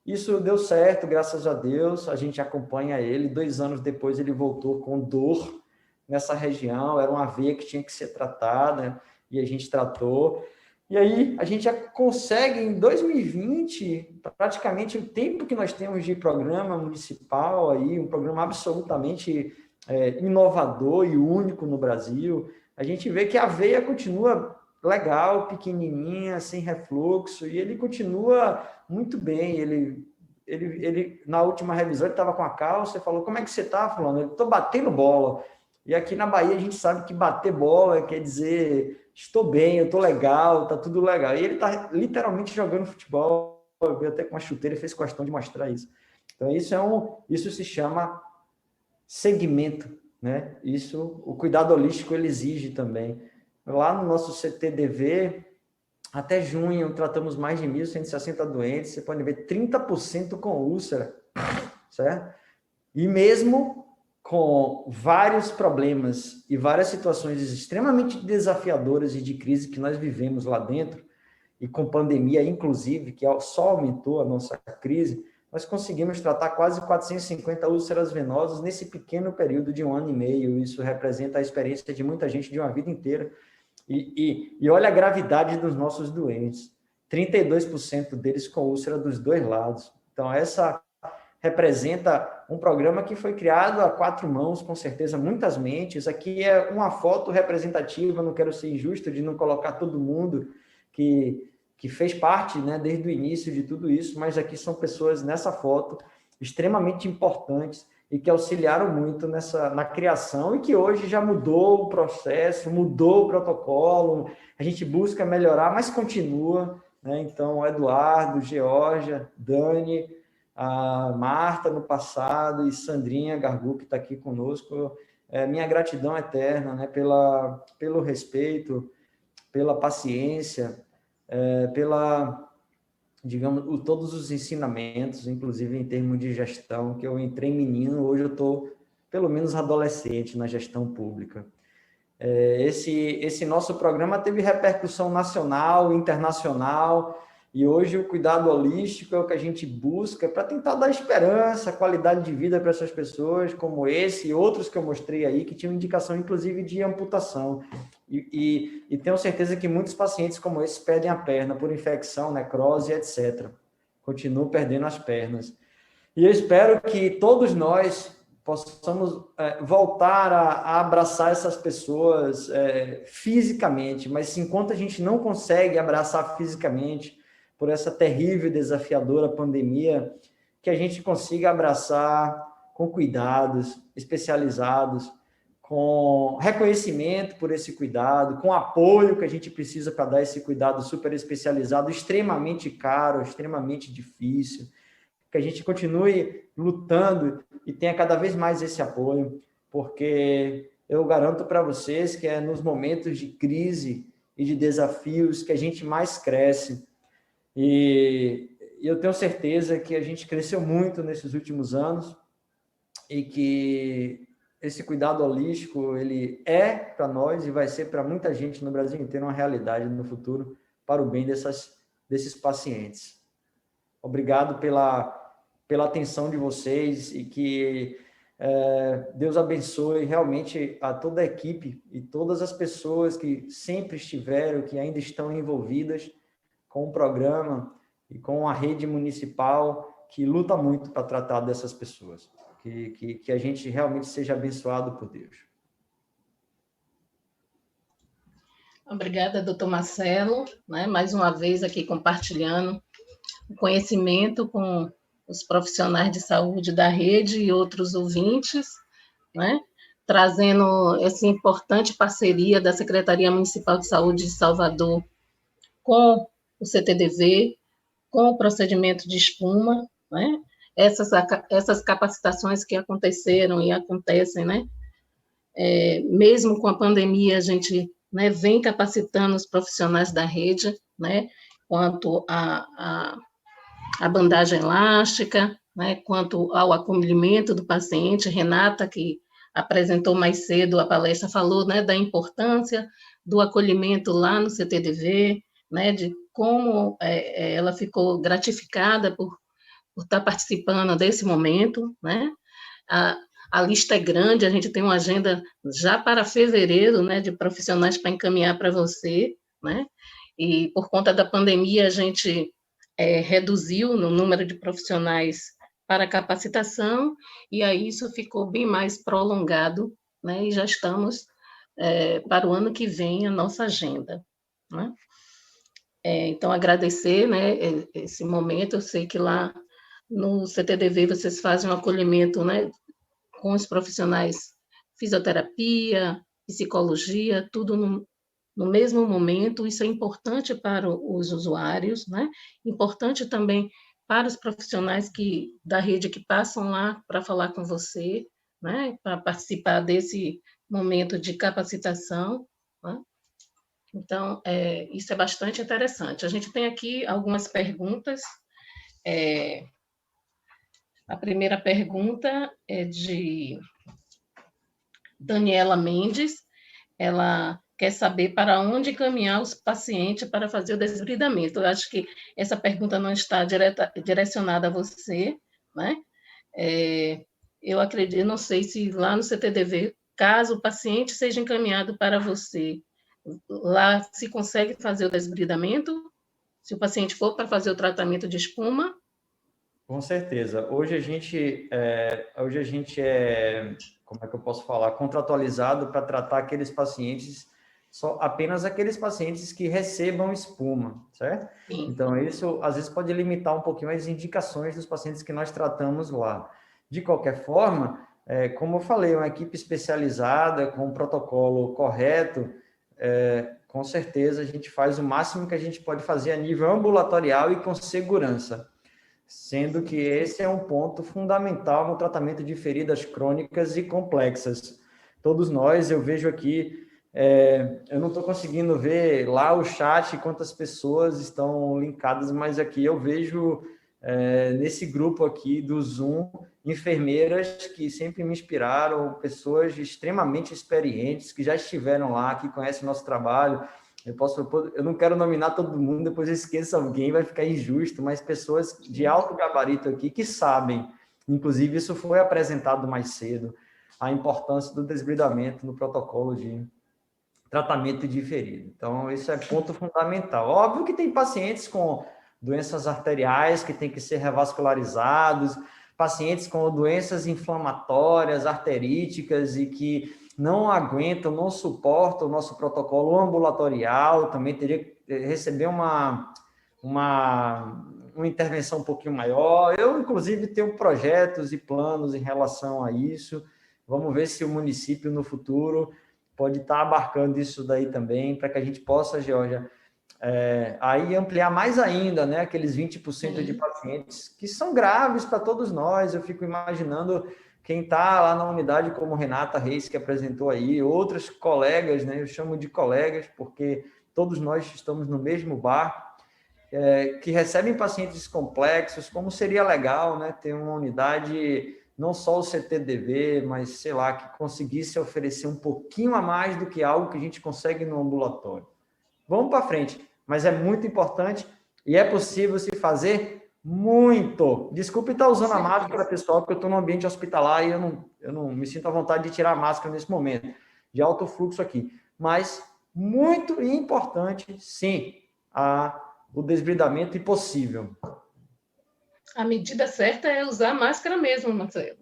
Isso deu certo, graças a Deus, a gente acompanha ele. 2 anos depois ele voltou com dor nessa região, era uma veia que tinha que ser tratada, e a gente tratou. E aí a gente já consegue, em 2020, praticamente o tempo que nós temos de programa municipal, aí, um programa absolutamente inovador e único no Brasil, a gente vê que a veia continua legal, pequenininha, sem refluxo, e ele continua muito bem. Ele na última revisão, ele estava com a calça e falou: como é que você está, fulano? Eu estou batendo bola. E aqui na Bahia a gente sabe que bater bola quer dizer: estou bem, eu estou legal, está tudo legal. E ele está literalmente jogando futebol, eu vi até com uma chuteira e fez questão de mostrar isso. Então isso se chama segmento, né? Isso, o cuidado holístico ele exige também. Lá no nosso CTDV, até junho, tratamos mais de 1.160 doentes. Você pode ver 30% com úlcera, certo? E mesmo com vários problemas e várias situações extremamente desafiadoras e de crise que nós vivemos lá dentro, e com pandemia, inclusive, que só aumentou a nossa crise, nós conseguimos tratar quase 450 úlceras venosas nesse pequeno período de 1 ano e meio. Isso representa a experiência de muita gente de uma vida inteira. E olha a gravidade dos nossos doentes, 32% deles com úlcera dos 2 lados. Então, essa representa um programa que foi criado a 4 mãos, com certeza, muitas mentes. Aqui é uma foto representativa, não quero ser injusto de não colocar todo mundo que fez parte, né, desde o início de tudo isso, mas aqui são pessoas nessa foto extremamente importantes e que auxiliaram muito na criação, e que hoje já mudou o processo, mudou o protocolo, a gente busca melhorar, mas continua, né? Então, Eduardo, Georgia, Dani, a Marta no passado e Sandrinha Gargu, que está aqui conosco, minha gratidão eterna, né? Pelo respeito, pela paciência, digamos, todos os ensinamentos, inclusive em termos de gestão, que eu entrei menino, hoje eu estou, pelo menos, adolescente na gestão pública. Esse nosso programa teve repercussão nacional, internacional, e hoje o cuidado holístico é o que a gente busca para tentar dar esperança, qualidade de vida para essas pessoas, como esse e outros que eu mostrei aí, que tinham indicação, inclusive, de amputação. E tenho certeza que muitos pacientes como esse perdem a perna por infecção, necrose, etc. Continuam perdendo as pernas. E eu espero que todos nós possamos voltar a abraçar essas pessoas fisicamente, mas enquanto a gente não consegue abraçar fisicamente por essa terrível e desafiadora pandemia, que a gente consiga abraçar com cuidados especializados, com reconhecimento por esse cuidado, com apoio que a gente precisa para dar esse cuidado super especializado, extremamente caro, extremamente difícil, que a gente continue lutando e tenha cada vez mais esse apoio, porque eu garanto para vocês que é nos momentos de crise e de desafios que a gente mais cresce. E eu tenho certeza que a gente cresceu muito nesses últimos anos e que esse cuidado holístico, ele é para nós e vai ser para muita gente no Brasil inteiro uma realidade no futuro, para o bem desses pacientes. Obrigado pela atenção de vocês e que Deus abençoe realmente a toda a equipe e todas as pessoas que sempre estiveram, que ainda estão envolvidas com o programa e com a rede municipal que luta muito para tratar dessas pessoas. Que a gente realmente seja abençoado por Deus. Obrigada, doutor Marcelo, né? Mais uma vez aqui compartilhando o conhecimento com os profissionais de saúde da rede e outros ouvintes, né? Trazendo essa importante parceria da Secretaria Municipal de Saúde de Salvador com o CTDV, com o procedimento de espuma, né? Essas capacitações que aconteceram e acontecem, né? Mesmo com a pandemia, a gente, né, vem capacitando os profissionais da rede, né? Quanto a bandagem elástica, né? Quanto ao acolhimento do paciente. Renata, que apresentou mais cedo a palestra, falou, né, da importância do acolhimento lá no CTDV, né? De como ela ficou gratificada estar participando desse momento, né? A lista é grande, a gente tem uma agenda já para fevereiro, né, de profissionais para encaminhar para você, né? E por conta da pandemia, a gente reduziu no número de profissionais para capacitação, e aí isso ficou bem mais prolongado, né? E já estamos para o ano que vem a nossa agenda, né? Então, agradecer, né, esse momento. Eu sei que lá no CTDV vocês fazem um acolhimento, né, com os profissionais, fisioterapia, psicologia, tudo no mesmo momento. Isso é importante para os usuários, né? Importante também para os profissionais da rede que passam lá para falar com você, né? Para participar desse momento de capacitação, né? Então, isso é bastante interessante. A gente tem aqui algumas perguntas. A primeira pergunta é de Daniela Mendes. Ela quer saber para onde encaminhar os pacientes para fazer o desbridamento. Eu acho que essa pergunta não está direcionada a você, né? Eu acredito, não sei se lá no CTDV, caso o paciente seja encaminhado para você, lá se consegue fazer o desbridamento? Se o paciente for para fazer o tratamento de espuma? Com certeza. Hoje a gente é, como é que eu posso falar, contratualizado para tratar aqueles pacientes, apenas aqueles pacientes que recebam espuma, certo? Sim. Então, isso às vezes pode limitar um pouquinho as indicações dos pacientes que nós tratamos lá. De qualquer forma, como eu falei, uma equipe especializada, com um protocolo correto, com certeza a gente faz o máximo que a gente pode fazer a nível ambulatorial e com segurança, sendo que esse é um ponto fundamental no tratamento de feridas crônicas e complexas. Todos nós, eu vejo aqui, eu não estou conseguindo ver lá o chat quantas pessoas estão linkadas, mas aqui eu vejo nesse grupo aqui do Zoom, enfermeiras que sempre me inspiraram, pessoas extremamente experientes, que já estiveram lá, que conhecem o nosso trabalho. Eu não quero nominar todo mundo, depois eu esqueço alguém, vai ficar injusto, mas pessoas de alto gabarito aqui que sabem, inclusive isso foi apresentado mais cedo, a importância do desbridamento no protocolo de tratamento de ferida. Então, isso é ponto fundamental. Óbvio que tem pacientes com doenças arteriais que têm que ser revascularizados, pacientes com doenças inflamatórias, arteríticas e que não aguentam, não suportam o nosso protocolo ambulatorial, também teria que receber uma intervenção um pouquinho maior. Eu, inclusive, tenho projetos e planos em relação a isso. Vamos ver se o município, no futuro, pode estar abarcando isso daí também, para que a gente possa, Georgia, aí ampliar mais ainda, né, aqueles 20% de pacientes que são graves para todos nós. Eu fico imaginando quem está lá na unidade, como Renata Reis, que apresentou aí, outros colegas, né, eu chamo de colegas, porque todos nós estamos no mesmo bar, que recebem pacientes complexos. Como seria legal, né, ter uma unidade, não só o CTDV, mas, sei lá, que conseguisse oferecer um pouquinho a mais do que algo que a gente consegue no ambulatório. Vamos para frente, mas é muito importante e é possível se fazer muito. Desculpe estar usando a máscara, pessoal, porque eu estou no ambiente hospitalar e eu não me sinto à vontade de tirar a máscara nesse momento, de alto fluxo aqui. Mas muito importante, sim, o desbridamento e possível. A medida certa é usar máscara mesmo, Marcelo.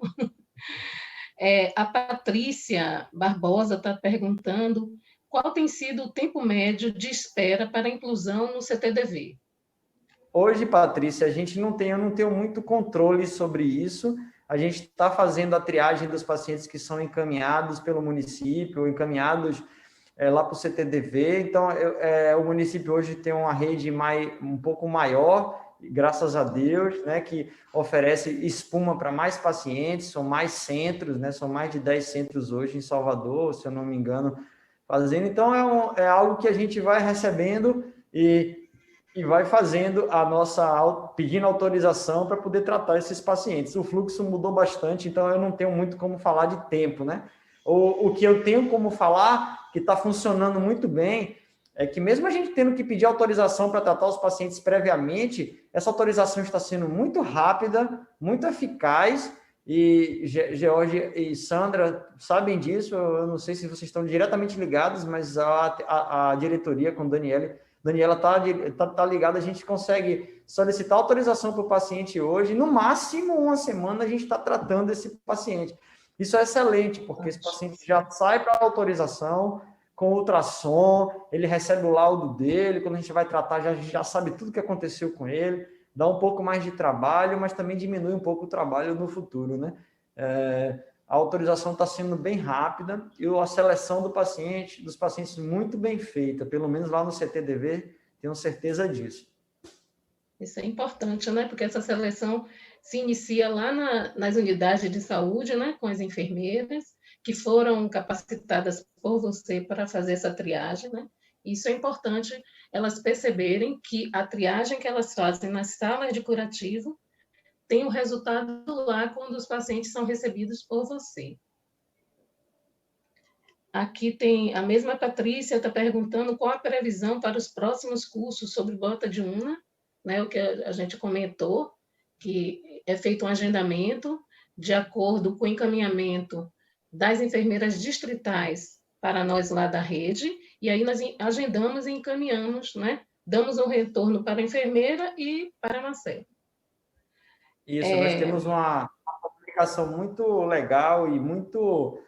A Patrícia Barbosa está perguntando qual tem sido o tempo médio de espera para a inclusão no CTDV. Hoje, Patrícia, eu não tenho muito controle sobre isso. A gente está fazendo a triagem dos pacientes que são encaminhados pelo município, encaminhados lá para o CTDV. Então, o município hoje tem uma rede um pouco maior, graças a Deus, né, que oferece espuma para mais pacientes, são mais centros, né, são mais de 10 centros hoje em Salvador, se eu não me engano, fazendo. Então, é algo que a gente vai recebendo e vai fazendo pedindo autorização para poder tratar esses pacientes. O fluxo mudou bastante, então eu não tenho muito como falar de tempo, né? O que eu tenho como falar, que está funcionando muito bem, é que mesmo a gente tendo que pedir autorização para tratar os pacientes previamente, essa autorização está sendo muito rápida, muito eficaz, e George e Sandra sabem disso. Eu não sei se vocês estão diretamente ligados, mas a diretoria com Daniela está ligada, a gente consegue solicitar autorização para o paciente hoje, no máximo uma semana a gente está tratando esse paciente. Isso é excelente, porque esse paciente já sai para a autorização, com ultrassom, ele recebe o laudo dele, quando a gente vai tratar, já sabe tudo o que aconteceu com ele, dá um pouco mais de trabalho, mas também diminui um pouco o trabalho no futuro, né? A autorização está sendo bem rápida e a seleção dos pacientes muito bem feita, pelo menos lá no CTDV, tenho certeza disso. Isso é importante, né? Porque essa seleção se inicia lá nas unidades de saúde, né? Com as enfermeiras, que foram capacitadas por você para fazer essa triagem, né? Isso é importante elas perceberem que a triagem que elas fazem nas salas de curativo tem o resultado lá quando os pacientes são recebidos por você. Aqui tem a mesma Patrícia, está perguntando qual a previsão para os próximos cursos sobre bota de una, né? O que a gente comentou, que é feito um agendamento de acordo com o encaminhamento das enfermeiras distritais para nós lá da rede, e aí nós agendamos e encaminhamos, né? Damos um retorno para a enfermeira e para a Marcela. Isso, nós temos uma comunicação muito legal e muito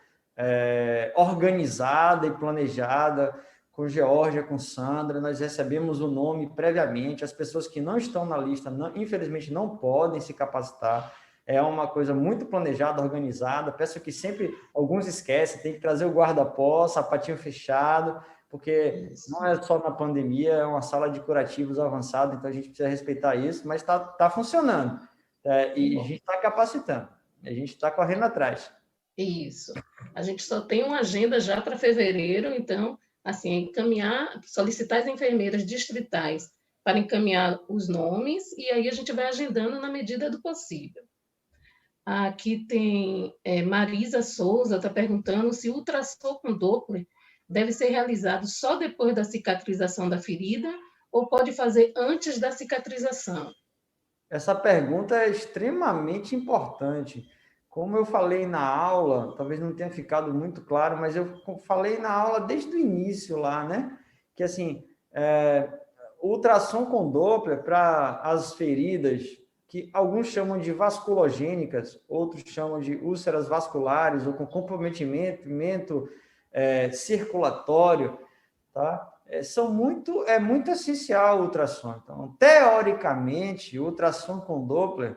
organizada e planejada com Geórgia, com Sandra. Nós recebemos o nome previamente, as pessoas que não estão na lista, infelizmente, não podem se capacitar. É uma coisa muito planejada, organizada. Peço que sempre alguns esquecem, tem que trazer o guarda-pó, sapatinho fechado, porque não é só na pandemia, é uma sala de curativos avançada, então a gente precisa respeitar isso, mas está funcionando. E a gente está capacitando, a gente está correndo atrás. Isso. A gente só tem uma agenda já para fevereiro, então, assim, solicitar as enfermeiras distritais para encaminhar os nomes, e aí a gente vai agendando na medida do possível. Aqui tem Marisa Souza, está perguntando se o ultrassom com Doppler deve ser realizado só depois da cicatrização da ferida ou pode fazer antes da cicatrização? Essa pergunta é extremamente importante. Como eu falei na aula, talvez não tenha ficado muito claro, mas eu falei na aula desde o início lá, né? Que assim, o ultrassom com Doppler para as feridas, que alguns chamam de vasculogênicas, outros chamam de úlceras vasculares ou com comprometimento circulatório, tá? É muito essencial o ultrassom. Então, teoricamente, o ultrassom com Doppler,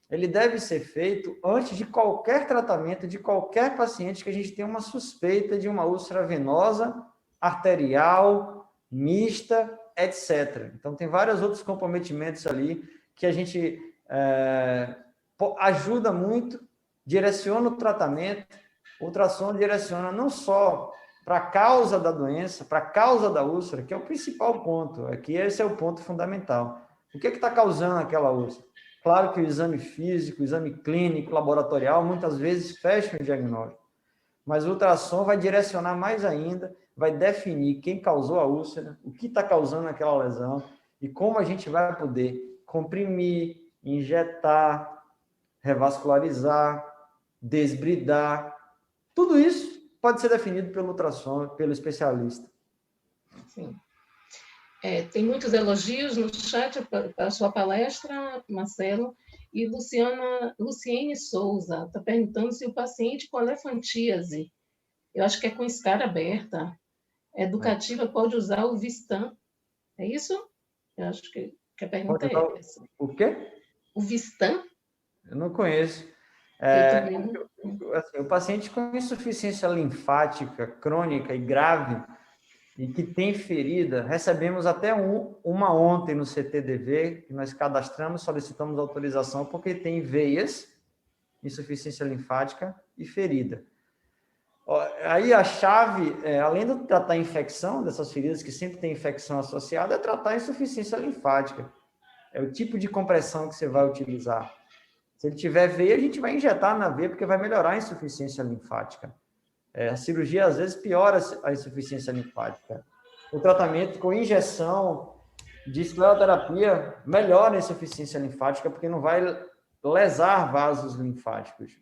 ele deve ser feito antes de qualquer tratamento de qualquer paciente que a gente tenha uma suspeita de uma úlcera venosa, arterial, mista, etc. Então, tem vários outros comprometimentos ali que a gente ajuda muito, direciona o tratamento. O ultrassom direciona não só para a causa da doença, para a causa da úlcera, que é o principal ponto, é que esse é o ponto fundamental. O que está causando aquela úlcera? Claro que o exame físico, o exame clínico, laboratorial, muitas vezes fecham o diagnóstico, mas o ultrassom vai direcionar mais ainda, vai definir quem causou a úlcera, o que está causando aquela lesão e como a gente vai poder comprimir, injetar, revascularizar, desbridar. Tudo isso pode ser definido pelo ultrassom, pelo especialista. Sim. Tem muitos elogios no chat para a sua palestra, Marcelo, e Luciene Souza está perguntando se o paciente com elefantíase, eu acho que é com escara aberta, educativa, pode usar o Vistan. É isso? Eu acho que a pergunta é essa. O quê? O Vistan? Eu não conheço. Assim, o paciente com insuficiência linfática crônica e grave e que tem ferida, recebemos até uma ontem no CTDV, que nós cadastramos, solicitamos autorização, porque tem veias, insuficiência linfática e ferida. Aí a chave, além de tratar a infecção dessas feridas, que sempre tem infecção associada, é tratar a insuficiência linfática. É o tipo de compressão que você vai utilizar. Se ele tiver veia, a gente vai injetar na veia, porque vai melhorar a insuficiência linfática. A cirurgia, às vezes, piora a insuficiência linfática. o tratamento com injeção de escleroterapia melhora a insuficiência linfática, porque não vai lesar vasos linfáticos.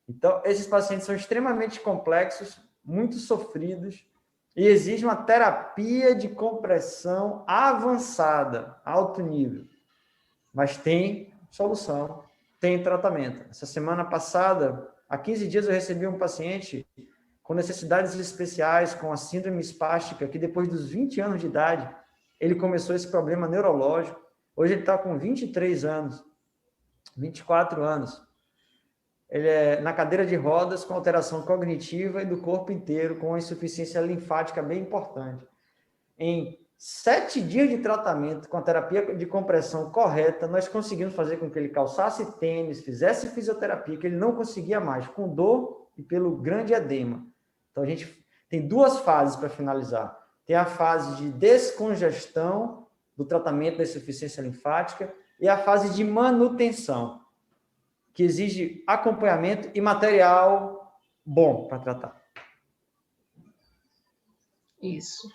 Então, esses pacientes são extremamente complexos, muito sofridos, e exige uma terapia de compressão avançada, alto nível. Mas tem solução, tem tratamento. Essa semana passada, há 15 dias, eu recebi um paciente com necessidades especiais, com a síndrome espástica, que depois dos 20 anos de idade, ele começou esse problema neurológico. Hoje ele está com 23 anos, 24 anos. Ele é na cadeira de rodas, com alteração cognitiva e do corpo inteiro, com uma insuficiência linfática bem importante. Em 7 dias de tratamento, com a terapia de compressão correta, nós conseguimos fazer com que ele calçasse tênis, fizesse fisioterapia, que ele não conseguia mais, com dor e pelo grande edema. Então, a gente tem 2 fases para finalizar. Tem a fase de descongestão do tratamento da insuficiência linfática e a fase de manutenção, que exige acompanhamento e material bom para tratar. Isso.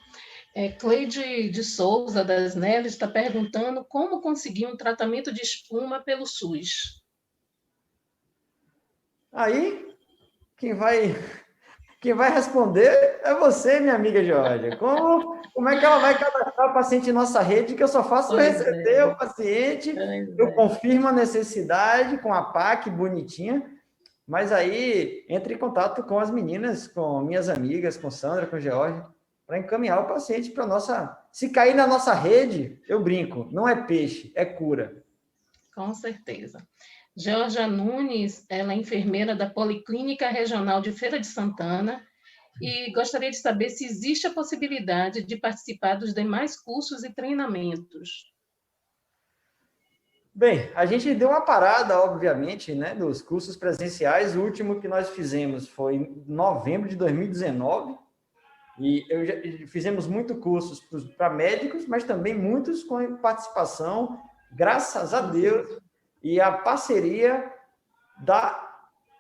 Cleide de Souza, das Neves, está perguntando como conseguir um tratamento de espuma pelo SUS. Aí, quem vai responder é você, minha amiga Georgia. Como é que ela vai cadastrar o paciente em nossa rede, que eu só faço receber o paciente, eu confirmo a necessidade com a PAC bonitinha, mas aí entre em contato com as meninas, com minhas amigas, com Sandra, com Georgia, para encaminhar o paciente para nossa... Se cair na nossa rede, eu brinco, não é peixe, é cura. Com certeza. Georgia Nunes, ela é enfermeira da Policlínica Regional de Feira de Santana e gostaria de saber se existe a possibilidade de participar dos demais cursos e treinamentos. Bem, a gente deu uma parada, obviamente, né, dos cursos presenciais. O último que nós fizemos foi em novembro de 2019, e fizemos muitos cursos para médicos, mas também muitos com participação, graças a Deus, e a parceria da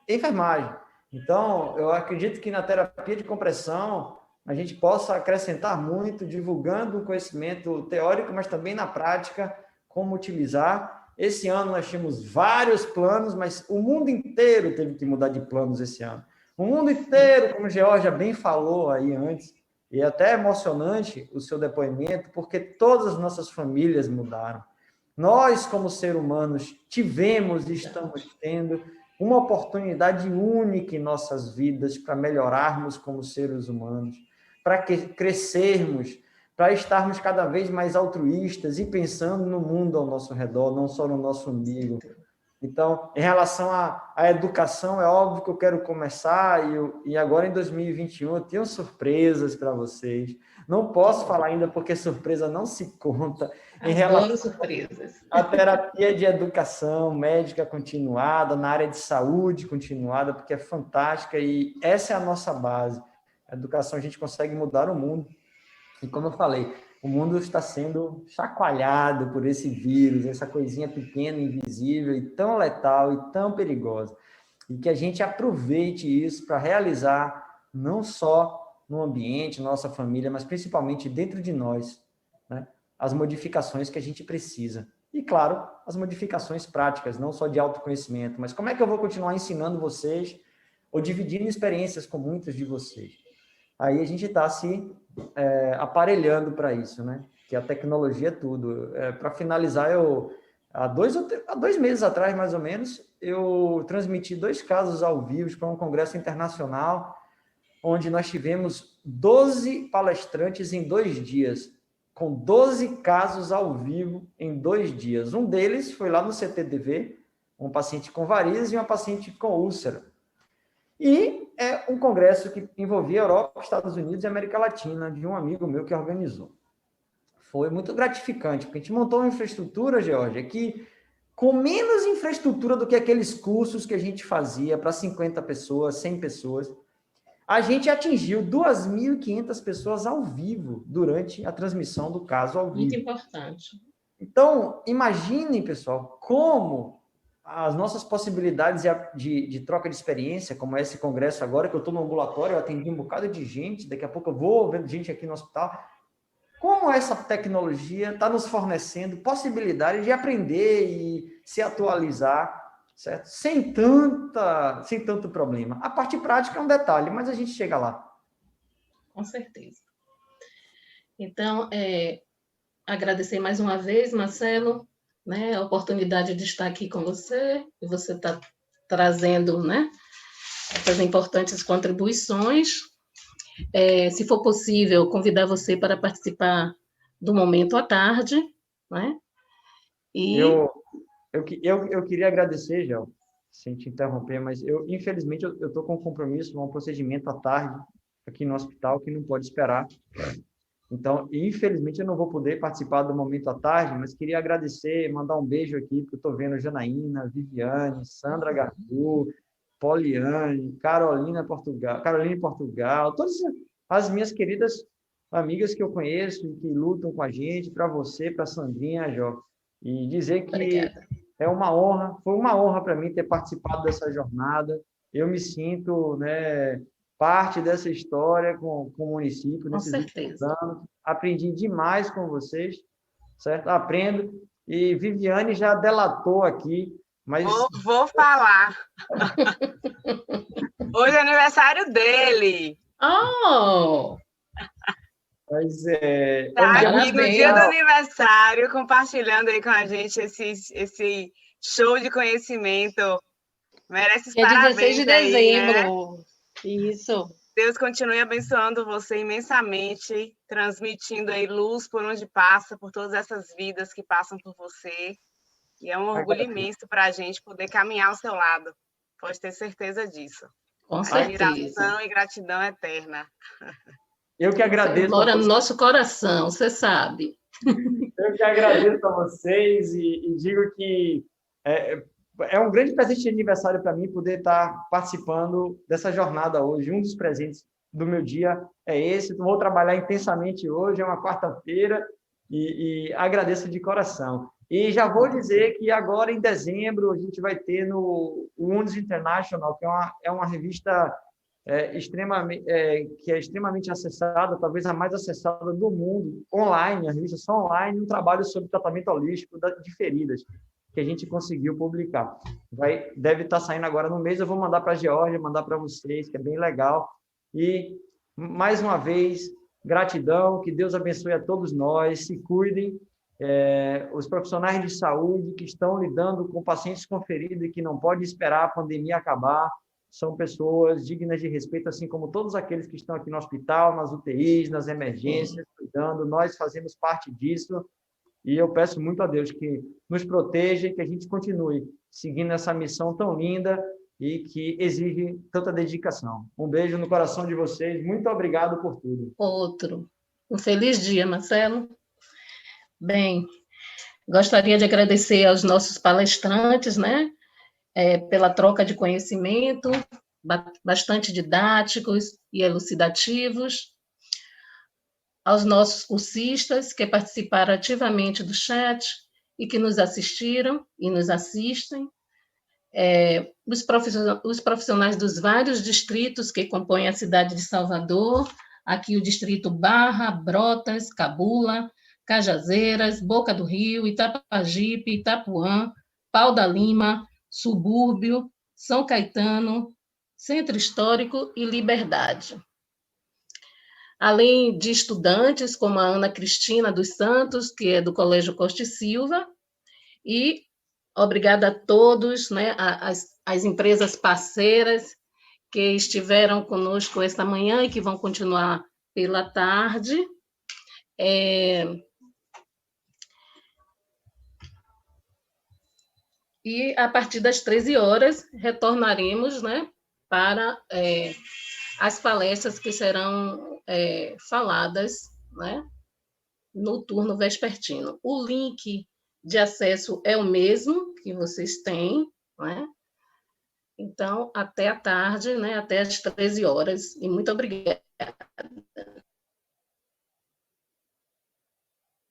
enfermagem. Então, eu acredito que na terapia de compressão a gente possa acrescentar muito, divulgando o conhecimento teórico, mas também na prática, como utilizar. Esse ano nós tínhamos vários planos, mas o mundo inteiro teve que mudar de planos esse ano. O mundo inteiro, como a Georgia bem falou aí antes, e é até emocionante o seu depoimento, porque todas as nossas famílias mudaram. Nós, como seres humanos, tivemos e estamos tendo uma oportunidade única em nossas vidas para melhorarmos como seres humanos, para crescermos, para estarmos cada vez mais altruístas e pensando no mundo ao nosso redor, não só no nosso umbigo. Então, em relação à educação, é óbvio que eu quero começar, e agora em 2021 eu tenho surpresas para vocês. Não posso falar ainda porque surpresa não se conta. Em relação surpresas. à terapia de educação médica continuada, na área de saúde continuada, porque é fantástica e essa é a nossa base. A educação, a gente consegue mudar o mundo. E como eu falei, o mundo está sendo chacoalhado por esse vírus, essa coisinha pequena, invisível e tão letal e tão perigosa. E que a gente aproveite isso para realizar, não só no ambiente, nossa família, mas principalmente dentro de nós, né, as modificações que a gente precisa. E, claro, as modificações práticas, não só de autoconhecimento, mas como é que eu vou continuar ensinando vocês ou dividindo experiências com muitos de vocês? Aí a gente está se aparelhando para isso, né? Que a tecnologia é tudo. Para finalizar, há 2 meses atrás, mais ou menos, eu transmiti 2 casos ao vivo para um congresso internacional, onde nós tivemos 12 palestrantes em 2 dias, com 12 casos ao vivo em 2 dias. Um deles foi lá no CTDV, um paciente com varizes e uma paciente com úlcera. E é um congresso que envolvia Europa, Estados Unidos e América Latina, de um amigo meu que organizou. Foi muito gratificante, porque a gente montou uma infraestrutura, Georgia, que com menos infraestrutura do que aqueles cursos que a gente fazia para 50 pessoas, 100 pessoas, a gente atingiu 2.500 pessoas ao vivo durante a transmissão do caso ao vivo. Muito importante. Então, imaginem, pessoal, como as nossas possibilidades de troca de experiência, como esse congresso agora, que eu estou no ambulatório, eu atendi um bocado de gente, daqui a pouco eu vou vendo gente aqui no hospital, como essa tecnologia está nos fornecendo possibilidades de aprender e se atualizar, certo? Sem tanto problema. A parte prática é um detalhe, mas a gente chega lá. Com certeza. Então, agradecer mais uma vez, Marcelo, né, a oportunidade de estar aqui com você, e você está trazendo, né, essas importantes contribuições. Se for possível, convidar você para participar do Momento à Tarde, né? E... Eu queria agradecer, Gel, sem te interromper, mas infelizmente, eu estou com um compromisso, um procedimento à tarde aqui no hospital que não pode esperar. Então, infelizmente, eu não vou poder participar do Momento à Tarde, mas queria agradecer, mandar um beijo aqui, porque eu estou vendo Janaína, Viviane, Sandra Gartu, Poliane, Carolina Portugal, todas as minhas queridas amigas que eu conheço e que lutam com a gente, para você, para a Sandrinha, Jó, e dizer que Obrigada. foi uma honra para mim ter participado dessa jornada. Eu me sinto, né, parte dessa história com o município nesses últimos anos. Aprendi demais com vocês, certo? Aprendo. E Viviane já delatou aqui, mas... Vou falar. Hoje é aniversário dele. Oh! Mas tá aqui no dia do aniversário, compartilhando aí com a gente esse show de conhecimento. Merece os parabéns. 16 de dezembro. Né? Isso. Deus continue abençoando você imensamente, transmitindo aí luz por onde passa, por todas essas vidas que passam por você. E é um orgulho imenso para a gente poder caminhar ao seu lado. Pode ter certeza disso. Com certeza. Admiração e gratidão eterna. Eu que agradeço. Mora no nosso coração, você sabe. Eu que agradeço a vocês e digo que é um grande presente de aniversário para mim poder estar participando dessa jornada hoje. Um dos presentes do meu dia é esse. Vou trabalhar intensamente hoje, é uma quarta-feira, e agradeço de coração. E já vou dizer que agora, em dezembro, a gente vai ter no Unis International, que é uma revista que é extremamente acessada, talvez a mais acessada do mundo, online, a revista só online, um trabalho sobre tratamento holístico de feridas, que a gente conseguiu publicar. Deve estar saindo agora no mês, eu vou mandar para a Geórgia, mandar para vocês, que é bem legal. E, mais uma vez, gratidão, que Deus abençoe a todos nós, se cuidem, os profissionais de saúde que estão lidando com pacientes com ferida e que não podem esperar a pandemia acabar, são pessoas dignas de respeito, assim como todos aqueles que estão aqui no hospital, nas UTIs, nas emergências, cuidando, nós fazemos parte disso, e eu peço muito a Deus que nos proteja e que a gente continue seguindo essa missão tão linda e que exige tanta dedicação. Um beijo no coração de vocês, muito obrigado por tudo. Outro. Um feliz dia, Marcelo. Bem, gostaria de agradecer aos nossos palestrantes, né, pela troca de conhecimento, bastante didáticos e elucidativos, aos nossos cursistas que participaram ativamente do chat e que nos assistiram e nos assistem, os profissionais dos vários distritos que compõem a cidade de Salvador, aqui o distrito Barra, Brotas, Cabula, Cajazeiras, Boca do Rio, Itapajipe, Itapuã, Pau da Lima, Subúrbio, São Caetano, Centro Histórico e Liberdade. Além de estudantes como a Ana Cristina dos Santos, que é do Colégio Costa e Silva, e obrigada a todos, né, as empresas parceiras que estiveram conosco esta manhã e que vão continuar pela tarde. E, a partir das 13 horas, retornaremos, né, para as palestras que serão faladas, né, no turno vespertino. O link de acesso é o mesmo que vocês têm, né? Então, até a tarde, né, até as 13 horas. E muito obrigada.